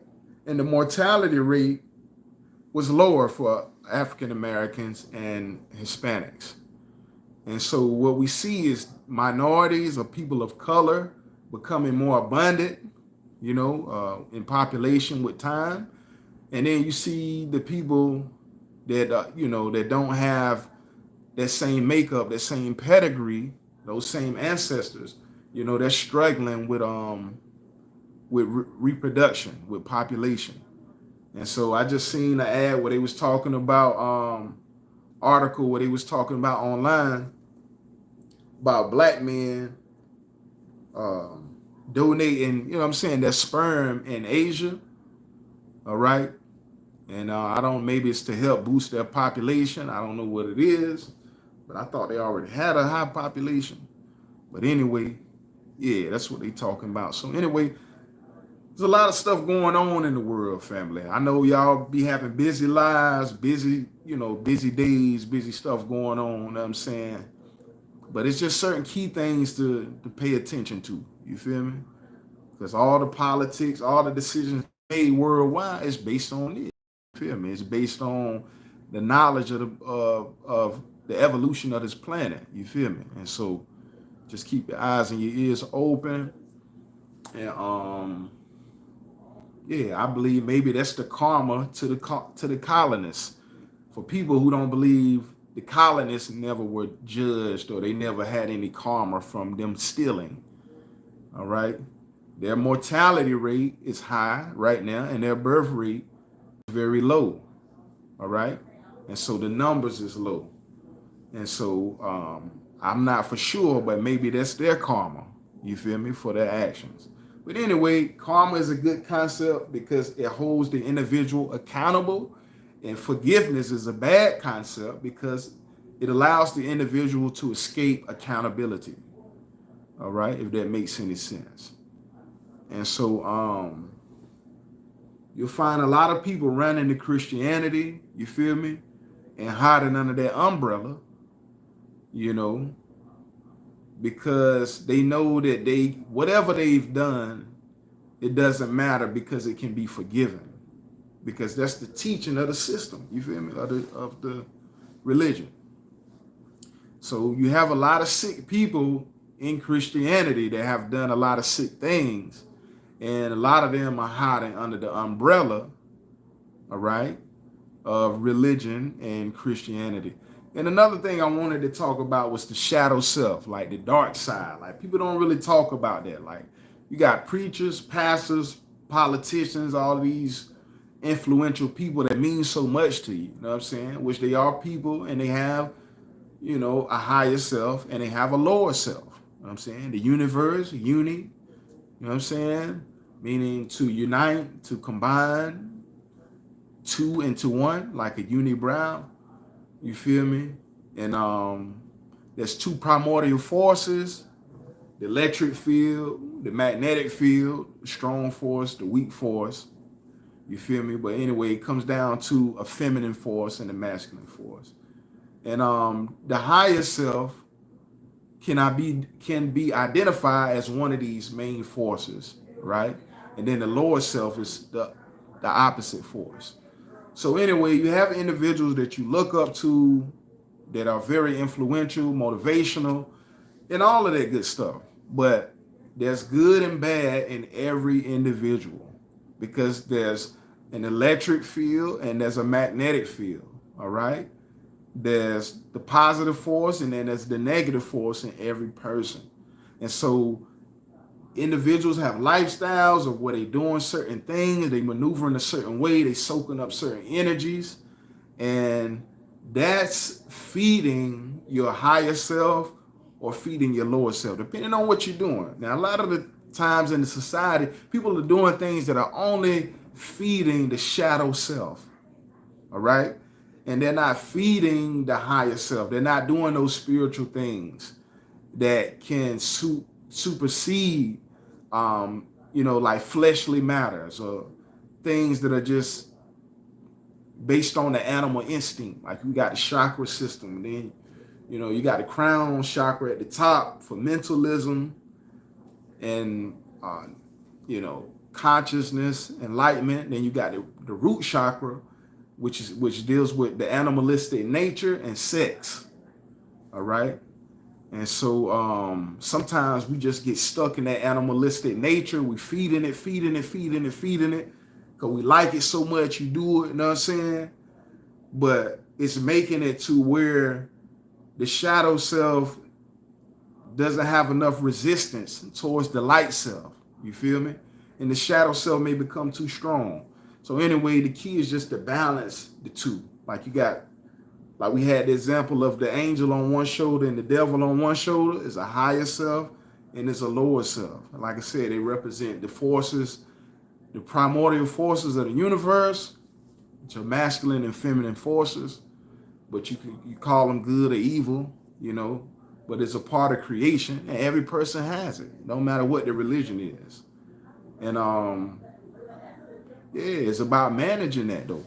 And the mortality rate was lower for African Americans and Hispanics. And so what we see is minorities or people of color becoming more abundant, in population with time. And then you see the people that, that don't have that same makeup, that same pedigree, those same ancestors, they're struggling with reproduction, with population. And so I just seen an ad where they was talking about article where they was talking about online about black men um, donating, what I'm saying, their sperm in Asia. All right. And I don't, maybe it's to help boost their population. I don't know what it is, but I thought they already had a high population. But anyway, yeah, that's what they talking about. So anyway, there's a lot of stuff going on in the world, family. I know y'all be having busy lives, busy, busy days, busy stuff going on, you know what I'm saying? But it's just certain key things to pay attention to. You feel me? Because all the politics, all the decisions made worldwide is based on this. You feel me? It's based on the knowledge of the evolution of this planet. You feel me? And so just keep your eyes and your ears open. And yeah, I believe maybe that's the karma to the colonists. For people who don't believe the colonists never were judged or they never had any karma from them stealing. All right. Their mortality rate is high right now, and their birth rate is very low. All right. And so the numbers is low. And so I'm not for sure, but maybe that's their karma. You feel me? For their actions. But anyway, karma is a good concept because it holds the individual accountable, and forgiveness is a bad concept because it allows the individual to escape accountability. All right, if that makes any sense. And so you'll find a lot of people running to Christianity, you feel me, and hiding under that umbrella, you know, because they know that whatever they've done, it doesn't matter because it can be forgiven. Because that's the teaching of the system, you feel me, of the religion. So you have a lot of sick people in Christianity that have done a lot of sick things, and a lot of them are hiding under the umbrella, all right, of religion and Christianity. And another thing I wanted to talk about was the shadow self, like the dark side. Like people don't really talk about that. Like you got preachers, pastors, politicians, all these influential people that mean so much to you, you know what I'm saying? Which they are people and they have, a higher self and they have a lower self. You know what I'm saying? The universe, uni, you know what I'm saying? Meaning to unite, to combine two into one, like a unibrow. You feel me? And there's two primordial forces, the electric field, the magnetic field, the strong force, the weak force. You feel me? But anyway, it comes down to a feminine force and a masculine force. And the higher self can be identified as one of these main forces, right? And then the lower self is the opposite force. So anyway, you have individuals that you look up to that are very influential, motivational, and all of that good stuff. But there's good and bad in every individual because there's an electric field and there's a magnetic field, all right? There's the positive force and then there's the negative force in every person. And so individuals have lifestyles of where they doing certain things, they maneuver in a certain way, they soaking up certain energies, and that's feeding your higher self or feeding your lower self, depending on what you're doing. Now, a lot of the times in the society, people are doing things that are only feeding the shadow self, all right? And they're not feeding the higher self. They're not doing those spiritual things that can supersede, like fleshly matters or things that are just based on the animal instinct. Like you got the chakra system, and then, you got the crown chakra at the top for mentalism and, consciousness, enlightenment. Then you got the root chakra, which deals with the animalistic nature and sex. All right. And so sometimes we just get stuck in that animalistic nature. We feeding it, because we like it so much. You do it, you know what I'm saying? But it's making it to where the shadow self doesn't have enough resistance towards the light self. You feel me? And the shadow self may become too strong. So anyway, the key is just to balance the two. Like we had the example of the angel on one shoulder and the devil on one shoulder is a higher self and it's a lower self. And like I said, they represent the forces, the primordial forces of the universe, which are masculine and feminine forces. But you call them good or evil, you know, but it's a part of creation and every person has it, no matter what the religion is. And yeah, it's about managing that though.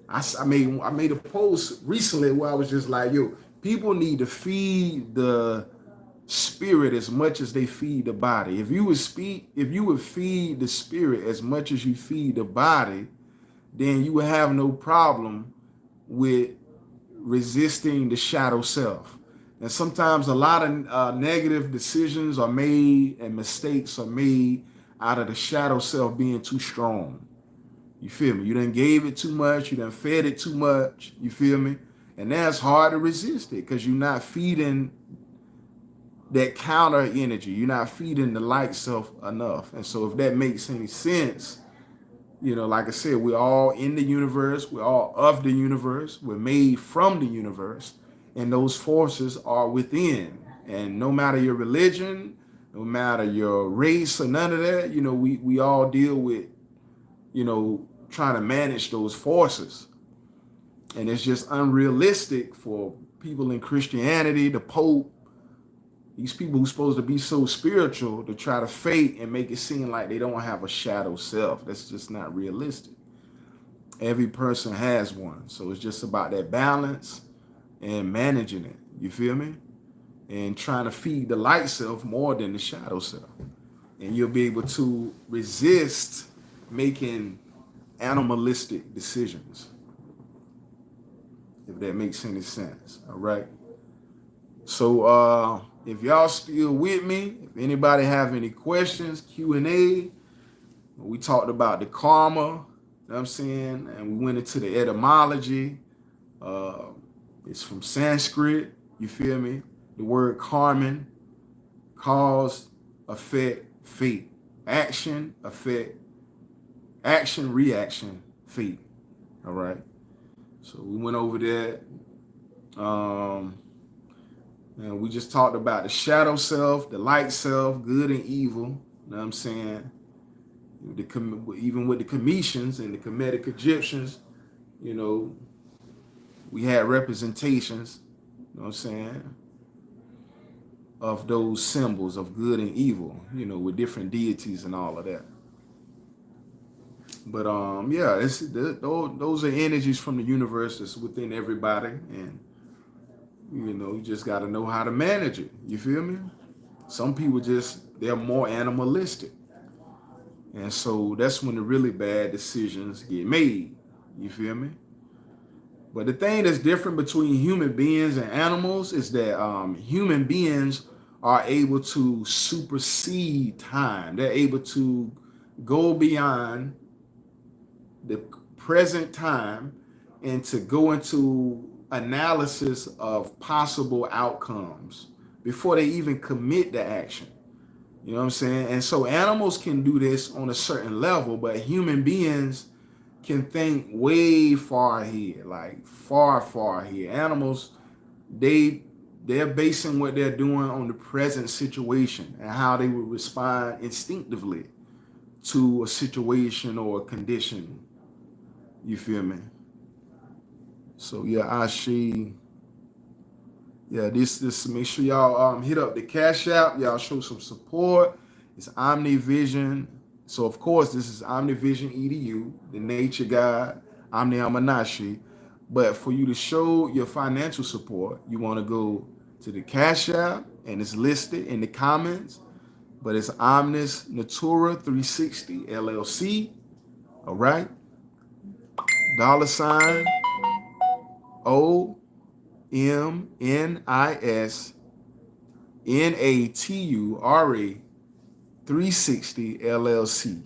I made a post recently where I was just like, yo, people need to feed the spirit as much as they feed the body. If you would feed the spirit as much as you feed the body, then you would have no problem with resisting the shadow self. And sometimes a lot of negative decisions are made and mistakes are made out of the shadow self being too strong. You feel me? You done gave it too much. You done fed it too much. You feel me? And that's hard to resist it because you're not feeding that counter energy. You're not feeding the light self enough. And so if that makes any sense, you know, like I said, we're all in the universe. We're all of the universe. We're made from the universe. And those forces are within. And no matter your religion, no matter your race or none of that, you know, we all deal with, you know, trying to manage those forces. And it's just unrealistic for people in Christianity, the Pope, these people who's supposed to be so spiritual to try to fake and make it seem like they don't have a shadow self. That's just not realistic. Every person has one. So it's just about that balance and managing it. You feel me? And trying to feed the light self more than the shadow self. And you'll be able to resist making animalistic decisions, if that makes any sense. All right. So if y'all still with me, if anybody have any questions, Q&A, we talked about the karma, you know what I'm saying, and we went into the etymology. It's from Sanskrit, you feel me? The word karman, cause, effect, fate. Action, effect, action, reaction, fate. All right. So we went over that. And we just talked about the shadow self, the light self, good and evil. You know what I'm saying? Even with the Cometians and the Kemetic Egyptians, you know, we had representations, you know what I'm saying, of those symbols of good and evil, you know, with different deities and all of that. But yeah, those are energies from the universe that's within everybody, and you know, you just got to know how to manage it. You feel me? Some people they're more animalistic, and so that's when the really bad decisions get made. You feel me? But the thing that's different between human beings and animals is that human beings are able to supersede time. They're able to go beyond the present time and to go into analysis of possible outcomes before they even commit the action. You know what I'm saying? And so animals can do this on a certain level, but human beings can think way far ahead, like far ahead. Animals, they're basing what they're doing on the present situation and how they would respond instinctively to a situation or a condition. You feel me? So yeah, this make sure y'all hit up the Cash App. Y'all show some support. It's OmniVision. So of course this is OmniVision EDU, the Nature God, Omniamunase. But for you to show your financial support, you want to go to the Cash App, and it's listed in the comments. But it's Omnis Natura 360 LLC. All right. $O TheNatureGod 360 LLC.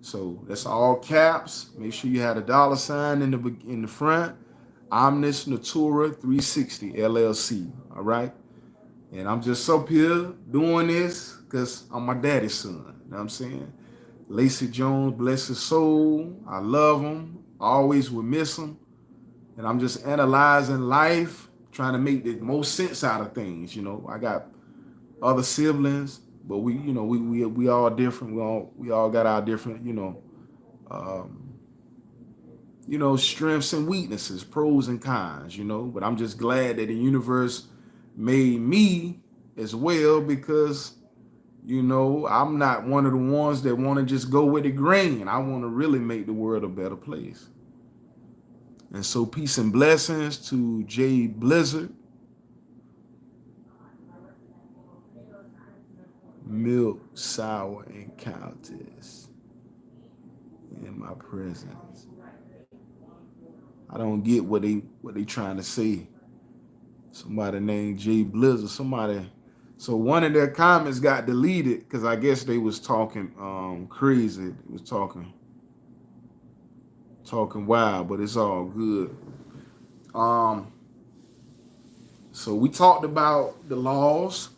So that's all caps. Make sure you had a $ in the front. Omnis Natura 360 LLC. All right. And I'm just up here doing this because I'm my daddy's son. You know what I'm saying? Lacey Jones, bless his soul. I love him. Always will miss him. And I'm just analyzing life, trying to make the most sense out of things. You know, I got other siblings, but we all different. We all got our different, um, strengths and weaknesses, pros and cons, but I'm just glad that the universe made me as well because, I'm not one of the ones that want to just go with the grain. I want to really make the world a better place. And so peace and blessings to Jay Blizzard, Milk, Sour, and Countess in my presence. I don't get what they trying to say. Somebody named Jay Blizzard. So one of their comments got deleted because I guess they was talking crazy. They was talking wild, but it's all good. So we talked about the laws.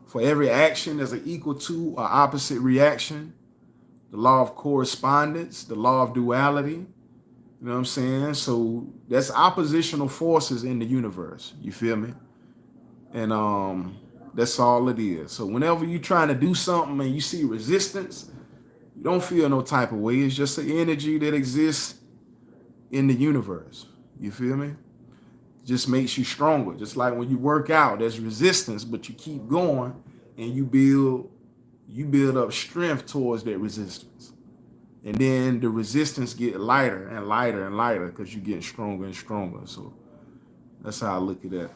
For every action, there's an equal to or opposite reaction. The law of correspondence, the law of duality. You know what I'm saying? So that's oppositional forces in the universe. You feel me? And that's all it is. So whenever you're trying to do something and you see resistance, you don't feel no type of way. It's just the energy that exists in the universe. You feel me? It just makes you stronger. Just like when you work out, there's resistance, but you keep going and you build up strength towards that resistance. And then the resistance get lighter and lighter and lighter because you're getting stronger and stronger. So that's how I look at that.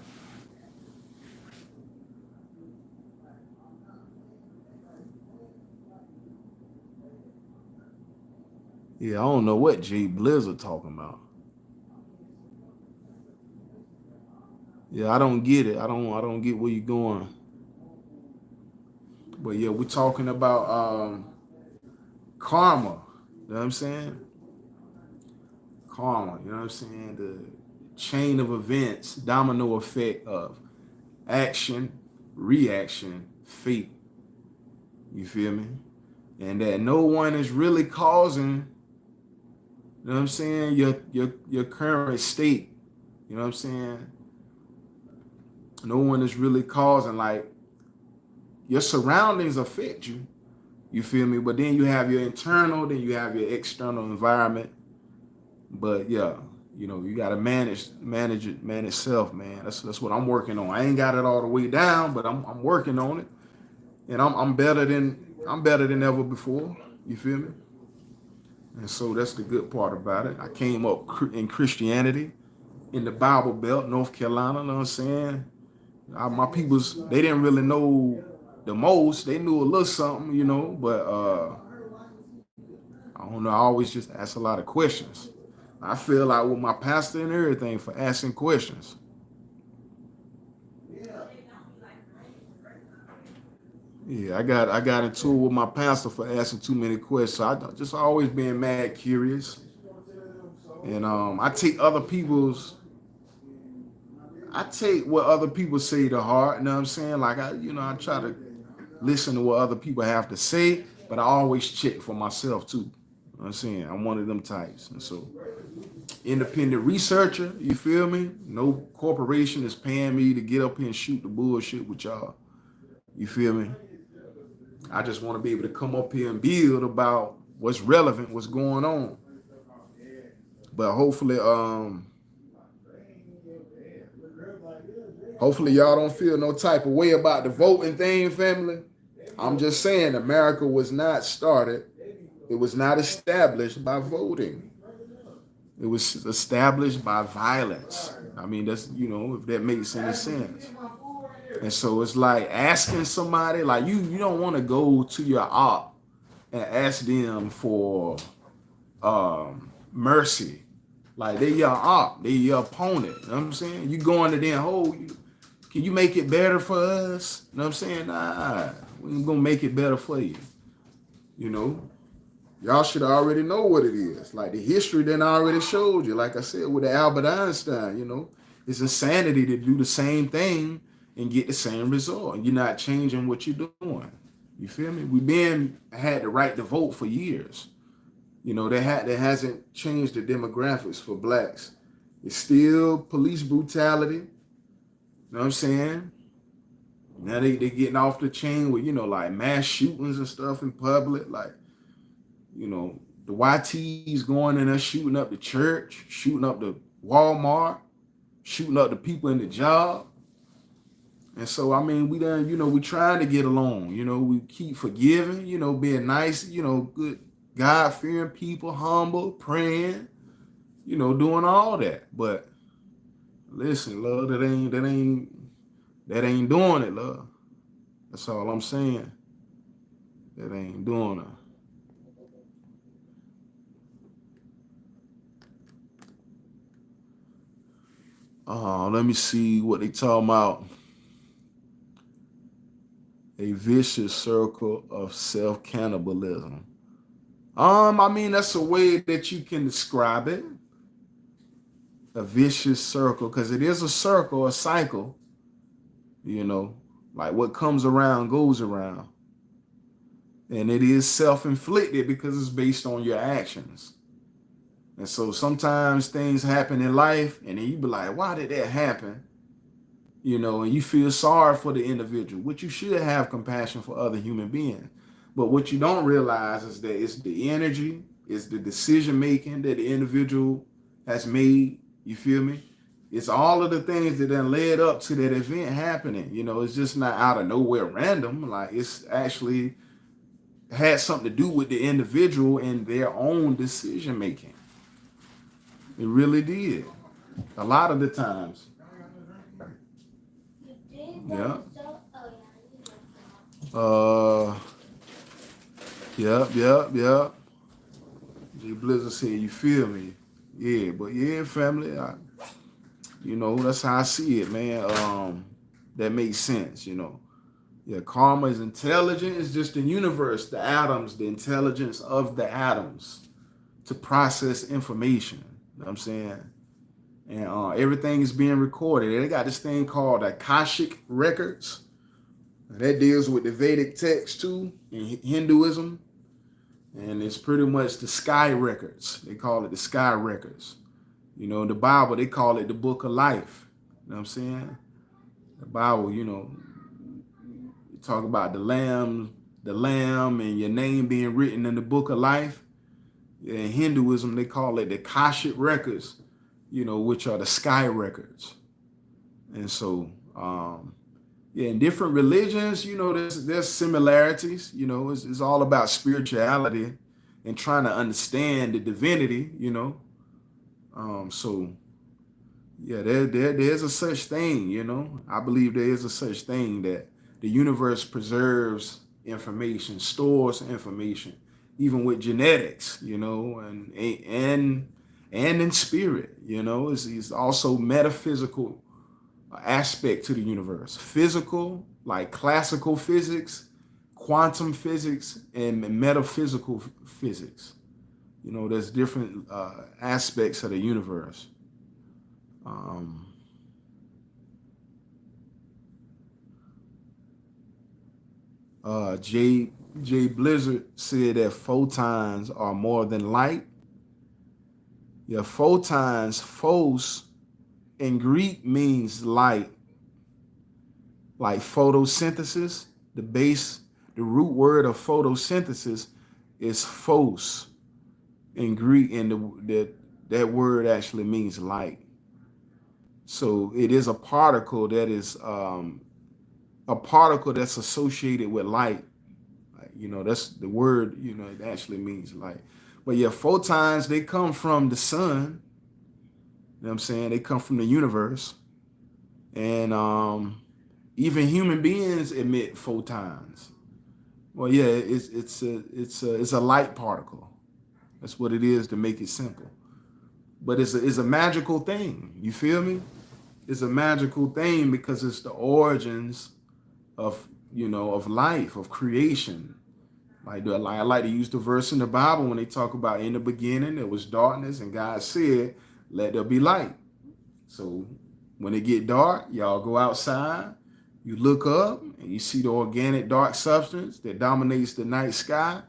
Yeah, I don't know what Jay Blizzard talking about. Yeah, I don't get it. I don't get where you're going. But yeah, we're talking about karma. You know what I'm saying? Karma, you know what I'm saying? The chain of events, domino effect of action, reaction, fate. You feel me? And that no one is really causing, you know what I'm saying, your current state. You know what I'm saying? No one is really causing, like, your surroundings affect you. You feel me? But then you have your internal, then you have your external environment. But yeah, you gotta manage self, man. That's what I'm working on. I ain't got it all the way down, but I'm working on it. And I'm better than ever before. You feel me? And so that's the good part about it. I came up in Christianity in the Bible Belt, North Carolina, you know what I'm saying? My peoples, they didn't really know the most. They knew a little something, but I don't know. I always just ask a lot of questions. I feel like with my pastor and everything for asking questions. Yeah, I got into it with my pastor for asking too many questions. So I just always been mad curious. And I take what other people say to heart, you know what I'm saying? Like I try to listen to what other people have to say, but I always check for myself too. You know what I'm saying? I'm one of them types. And so independent researcher, you feel me? No corporation is paying me to get up here and shoot the bullshit with y'all. You feel me? I just want to be able to come up here and build about what's relevant, what's going on. But hopefully y'all don't feel no type of way about the voting thing, family. I'm just saying America was not started. It was not established by voting. It was established by violence. I mean, that's, if that makes any sense. And so it's like asking somebody, like you don't want to go to your and ask them for mercy. Like they your op, they your opponent. You know what I'm saying? You go into their hole, can you make it better for us? You know what I'm saying? Nah, we ain't gonna make it better for you. You know? Y'all should already know what it is. Like the history then already showed you. Like I said, with the Albert Einstein, it's insanity to do the same thing and get the same result. And you're not changing what you're doing. You feel me? We been had the right to vote for years. That hasn't changed the demographics for blacks. It's still police brutality. You know what I'm saying? Now they getting off the chain with, like mass shootings and stuff in public. Like, the YTs going in there shooting up the church, shooting up the Walmart, shooting up the people in the job. And so, I mean, we trying to get along. We keep forgiving, being nice, good God-fearing people, humble, praying, doing all that. But listen, love, that ain't doing it, love. That's all I'm saying. That ain't doing it. Let me see what they talking about. A vicious circle of self-cannibalism. I mean, that's a way that you can describe it. A vicious circle, because it is a circle, a cycle, like what comes around goes around. And it is self-inflicted because it's based on your actions. And so sometimes things happen in life and then you be like, why did that happen? And you feel sorry for the individual, which you should have compassion for other human beings. But what you don't realize is that it's the energy, it's the decision making that the individual has made. You feel me? It's all of the things that then led up to that event happening. It's just not out of nowhere random. Like it's actually had something to do with the individual and their own decision making. It really did. A lot of the times. Yeah. Yep. G Blizzard said, you feel me? Yeah, but yeah, family, that's how I see it, man. That makes sense, Yeah, karma is intelligent. It's just the universe, the atoms, the intelligence of the atoms to process information. You know what I'm saying? And everything is being recorded. They got this thing called Akashic Records. That deals with the Vedic text too in Hinduism. And it's pretty much the sky records. They call it the sky records. In the Bible, they call it the book of life. You know what I'm saying? The Bible, you talk about the lamb and your name being written in the book of life. In Hinduism, they call it the Akashic records, which are the sky records. And so, in different religions, there's similarities. It's all about spirituality and trying to understand the divinity. So yeah, there's a such thing. I believe there is a such thing that the universe preserves information, stores information, even with genetics. And in spirit. It's also metaphysical aspect to the universe. Physical, like classical physics, quantum physics, and metaphysical physics. There's different aspects of the universe. J Blizzard said that photons are more than light. Yeah, photons, phos, in Greek means light, like photosynthesis. The root word of photosynthesis is phos in Greek, and that word actually means light. So it is a particle that's associated with light. That's the word. It actually means light. But yeah, photons, they come from the sun. You know what I'm saying? They come from the universe. And even human beings emit photons. Well, yeah, it's a light particle. That's what it is, to make it simple. but it's a magical thing. You feel me? It's a magical thing because it's the origins of, of life, of creation. I like to use the verse in the Bible when they talk about in the beginning there was darkness and God said, let there be light. So when it get dark, y'all go outside, you look up and you see the organic dark substance that dominates the night sky.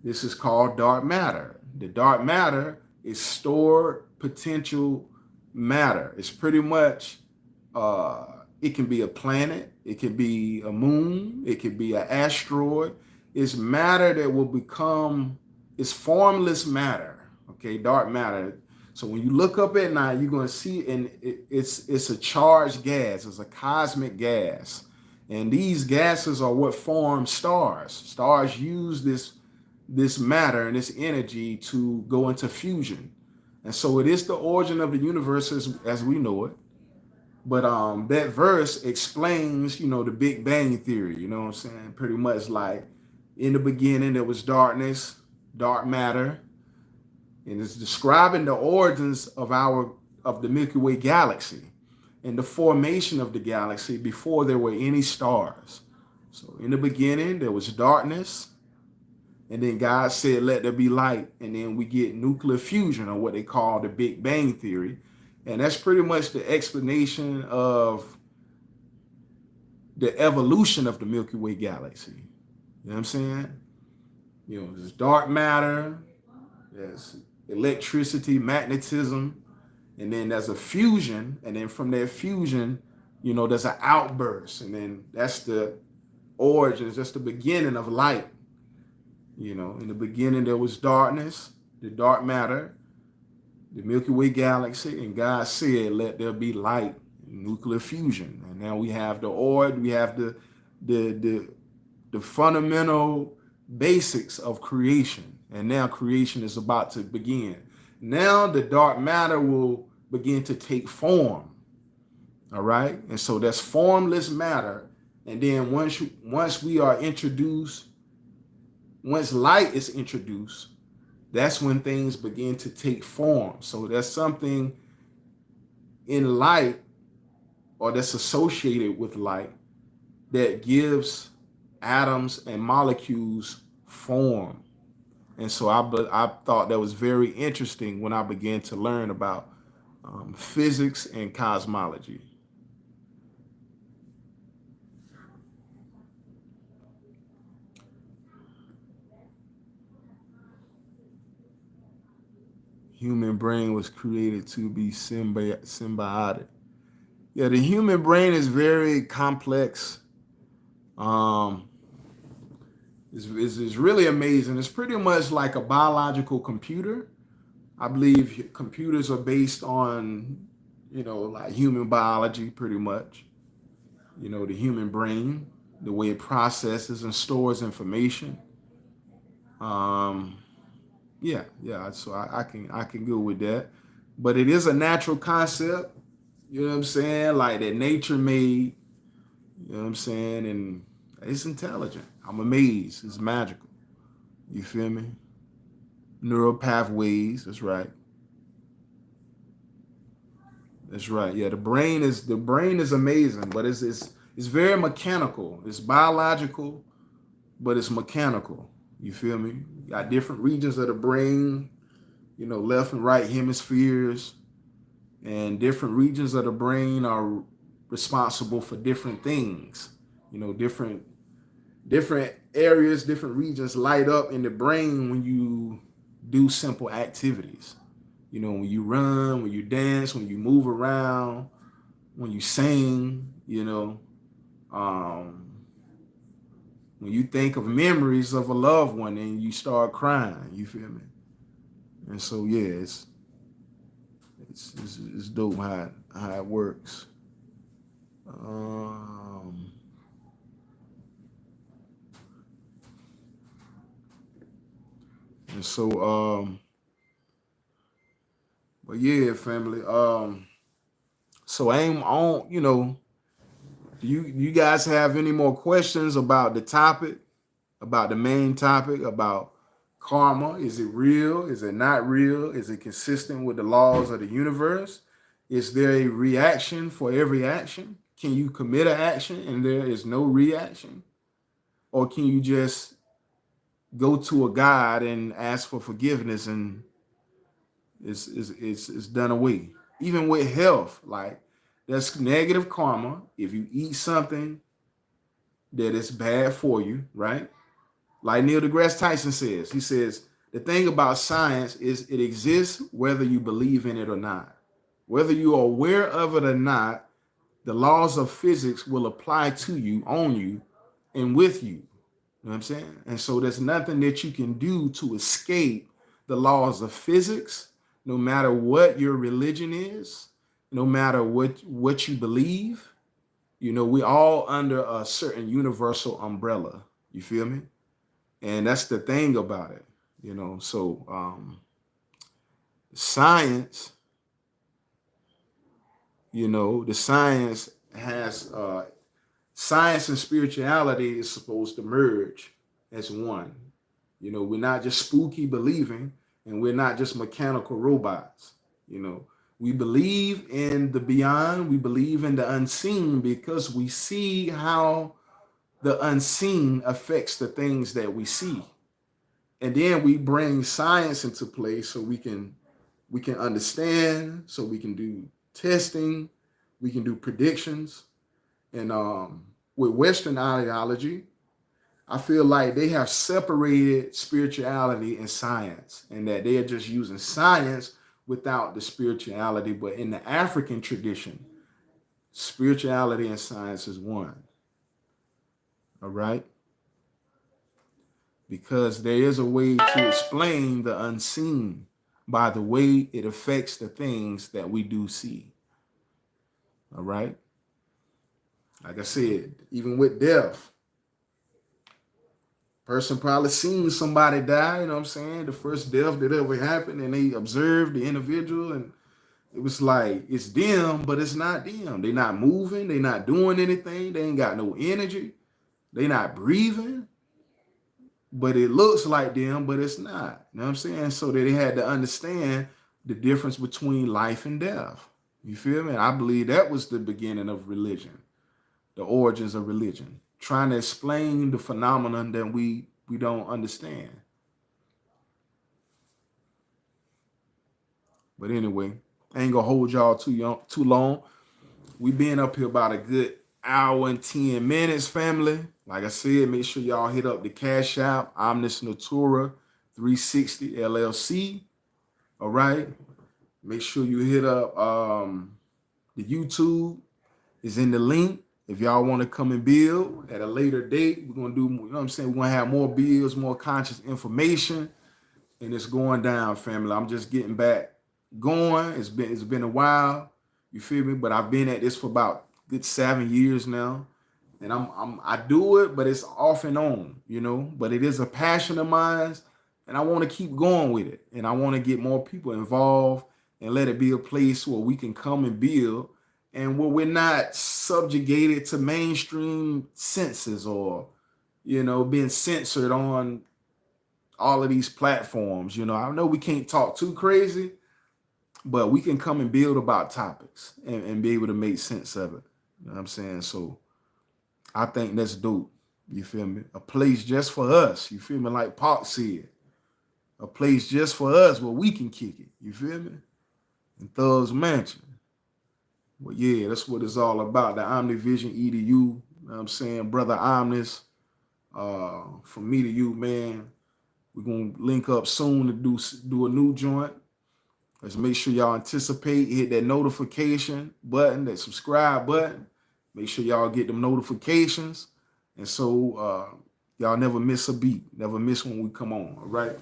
This is called dark matter. The dark matter is stored potential matter. It's pretty much, it can be a planet, it could be a moon, it could be an asteroid. It's matter that will become, it's formless matter, okay, dark matter. So when you look up at night, you're going to see, and it's a charged gas, it's a cosmic gas. And these gases are what form stars. Stars use this matter and this energy to go into fusion. And so it is the origin of the universe as we know it. But that verse explains, the Big Bang Theory, you know what I'm saying? Pretty much like in the beginning there was darkness, dark matter, and it's describing the origins of the Milky Way galaxy and the formation of the galaxy before there were any stars. So in the beginning there was darkness, and then God said, let there be light. And then we get nuclear fusion, or what they call the Big Bang Theory. And that's pretty much the explanation of the evolution of the Milky Way galaxy. You know what I'm saying? There's dark matter, there's electricity, magnetism, and then there's a fusion. And then from that fusion, there's an outburst. And then that's the origins, that's the beginning of light. In the beginning there was darkness, the dark matter, the Milky Way galaxy, and God said, let there be light, nuclear fusion. And now we have the fundamental basics of creation. And now creation is about to begin. Now the dark matter will begin to take form. All right. And so that's formless matter. And then once we are introduced, once light is introduced, that's when things begin to take form. So there's something in light, or that's associated with light, that gives atoms and molecules form. And so I thought that was very interesting when I began to learn about physics and cosmology. Human brain was created to be symbiotic. Yeah, the human brain is very complex. It's really amazing. It's pretty much like a biological computer. I believe computers are based on, like human biology, pretty much. The human brain, the way it processes and stores information. Yeah. So I can go with that. But it is a natural concept, you know what I'm saying? Like that nature made, you know what I'm saying? And it's intelligent. I'm amazed. It's magical. You feel me? Neural pathways. That's right. That's right. Yeah, the brain is amazing, but it's very mechanical. It's biological, but it's mechanical. You feel me? You got different regions of the brain, left and right hemispheres, and different regions of the brain are responsible for different things. Different areas, different regions light up in the brain when you do simple activities. When you run, when you dance, when you move around, when you sing, when you think of memories of a loved one and you start crying, you feel me? And so, yeah, it's dope how it works. And so, but yeah, family. So aim on, do you guys have any more questions about the topic, about the main topic, about Karma, is it real? Is it not real? Is it consistent with the laws of the universe? Is there a reaction for every action? Can you commit an action and there is no reaction? Or can you just go to a God and ask for forgiveness and it's done away? Even with health, like that's negative karma. If you eat something that is bad for you, right? Like Neil deGrasse Tyson says, he says, the thing about science is it exists whether you believe in it or not. Whether you are aware of it or not, the laws of physics will apply to you, on you, and with you. You know what I'm saying? And so there's nothing that you can do to escape the laws of physics, no matter what your religion is, no matter what you believe. You know, we all under a certain universal umbrella. You feel me? And that's the thing about it, you know. So science, you know, the science has science and spirituality is supposed to merge as one. You know, we're not just spooky believing, and we're not just mechanical robots. You know, we believe in the beyond, we believe in the unseen because we see how the unseen affects the things that we see. And then we bring science into play so we can understand, so we can do testing, we can do predictions. And with Western ideology, I feel like they have separated spirituality and science, and that they are just using science without the spirituality. But in the African tradition, spirituality and science is one. All right? Because there is a way to explain the unseen by the way it affects the things that we do see. All right? Like I said, even with death, person probably seen somebody die, you know what I'm saying? The first death that ever happened, and they observed the individual, and it was like, it's them, but it's not them. They're not moving, they're not doing anything, they ain't got no energy, they're not breathing, but it looks like them, but it's not. You know what I'm saying? So they had to understand the difference between life and death. You feel me? I believe that was the beginning of religion, the origins of religion, trying to explain the phenomenon that we don't understand. But anyway, I ain't gonna hold y'all too long. We been up here about a good hour and 10 minutes, family. Like I said, make sure y'all hit up the Cash App, Omnis Natura 360 LLC. All right. Make sure you hit up the YouTube is in the link. If y'all want to come and build at a later date, we're gonna do, you know what I'm saying? We're gonna have more builds, more conscious information, and it's going down, family. I'm just getting back going. It's been a while, you feel me? But I've been at this for about good 7 years now. And I do it, but it's off and on, you know. But it is a passion of mine, and I want to keep going with it. And I want to get more people involved and let it be a place where we can come and build, and where we're not subjugated to mainstream senses or, you know, being censored on all of these platforms. You know, I know we can't talk too crazy, but we can come and build about topics and be able to make sense of it. You know what I'm saying? So I think that's dope. You feel me? A place just for us. You feel me? Like Pac said, a place just for us where we can kick it. You feel me? In Thug's Mansion. Well, yeah, that's what it's all about. The Omnivision E to you. You know what I'm saying? Brother Omnis. From me to you, man. We're going to link up soon to do a new joint. Let's make sure y'all anticipate, hit that notification button, that subscribe button. Make sure y'all get them notifications. And so y'all never miss a beat. Never miss when we come on, all right?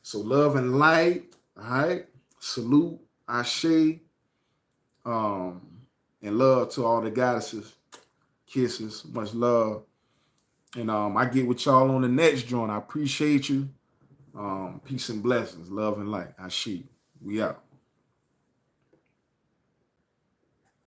So love and light, all right? Salute, ashe, and love to all the goddesses. Kisses, much love. And I get with y'all on the next joint. I appreciate you. Peace and blessings, love and light. Ashe. We out.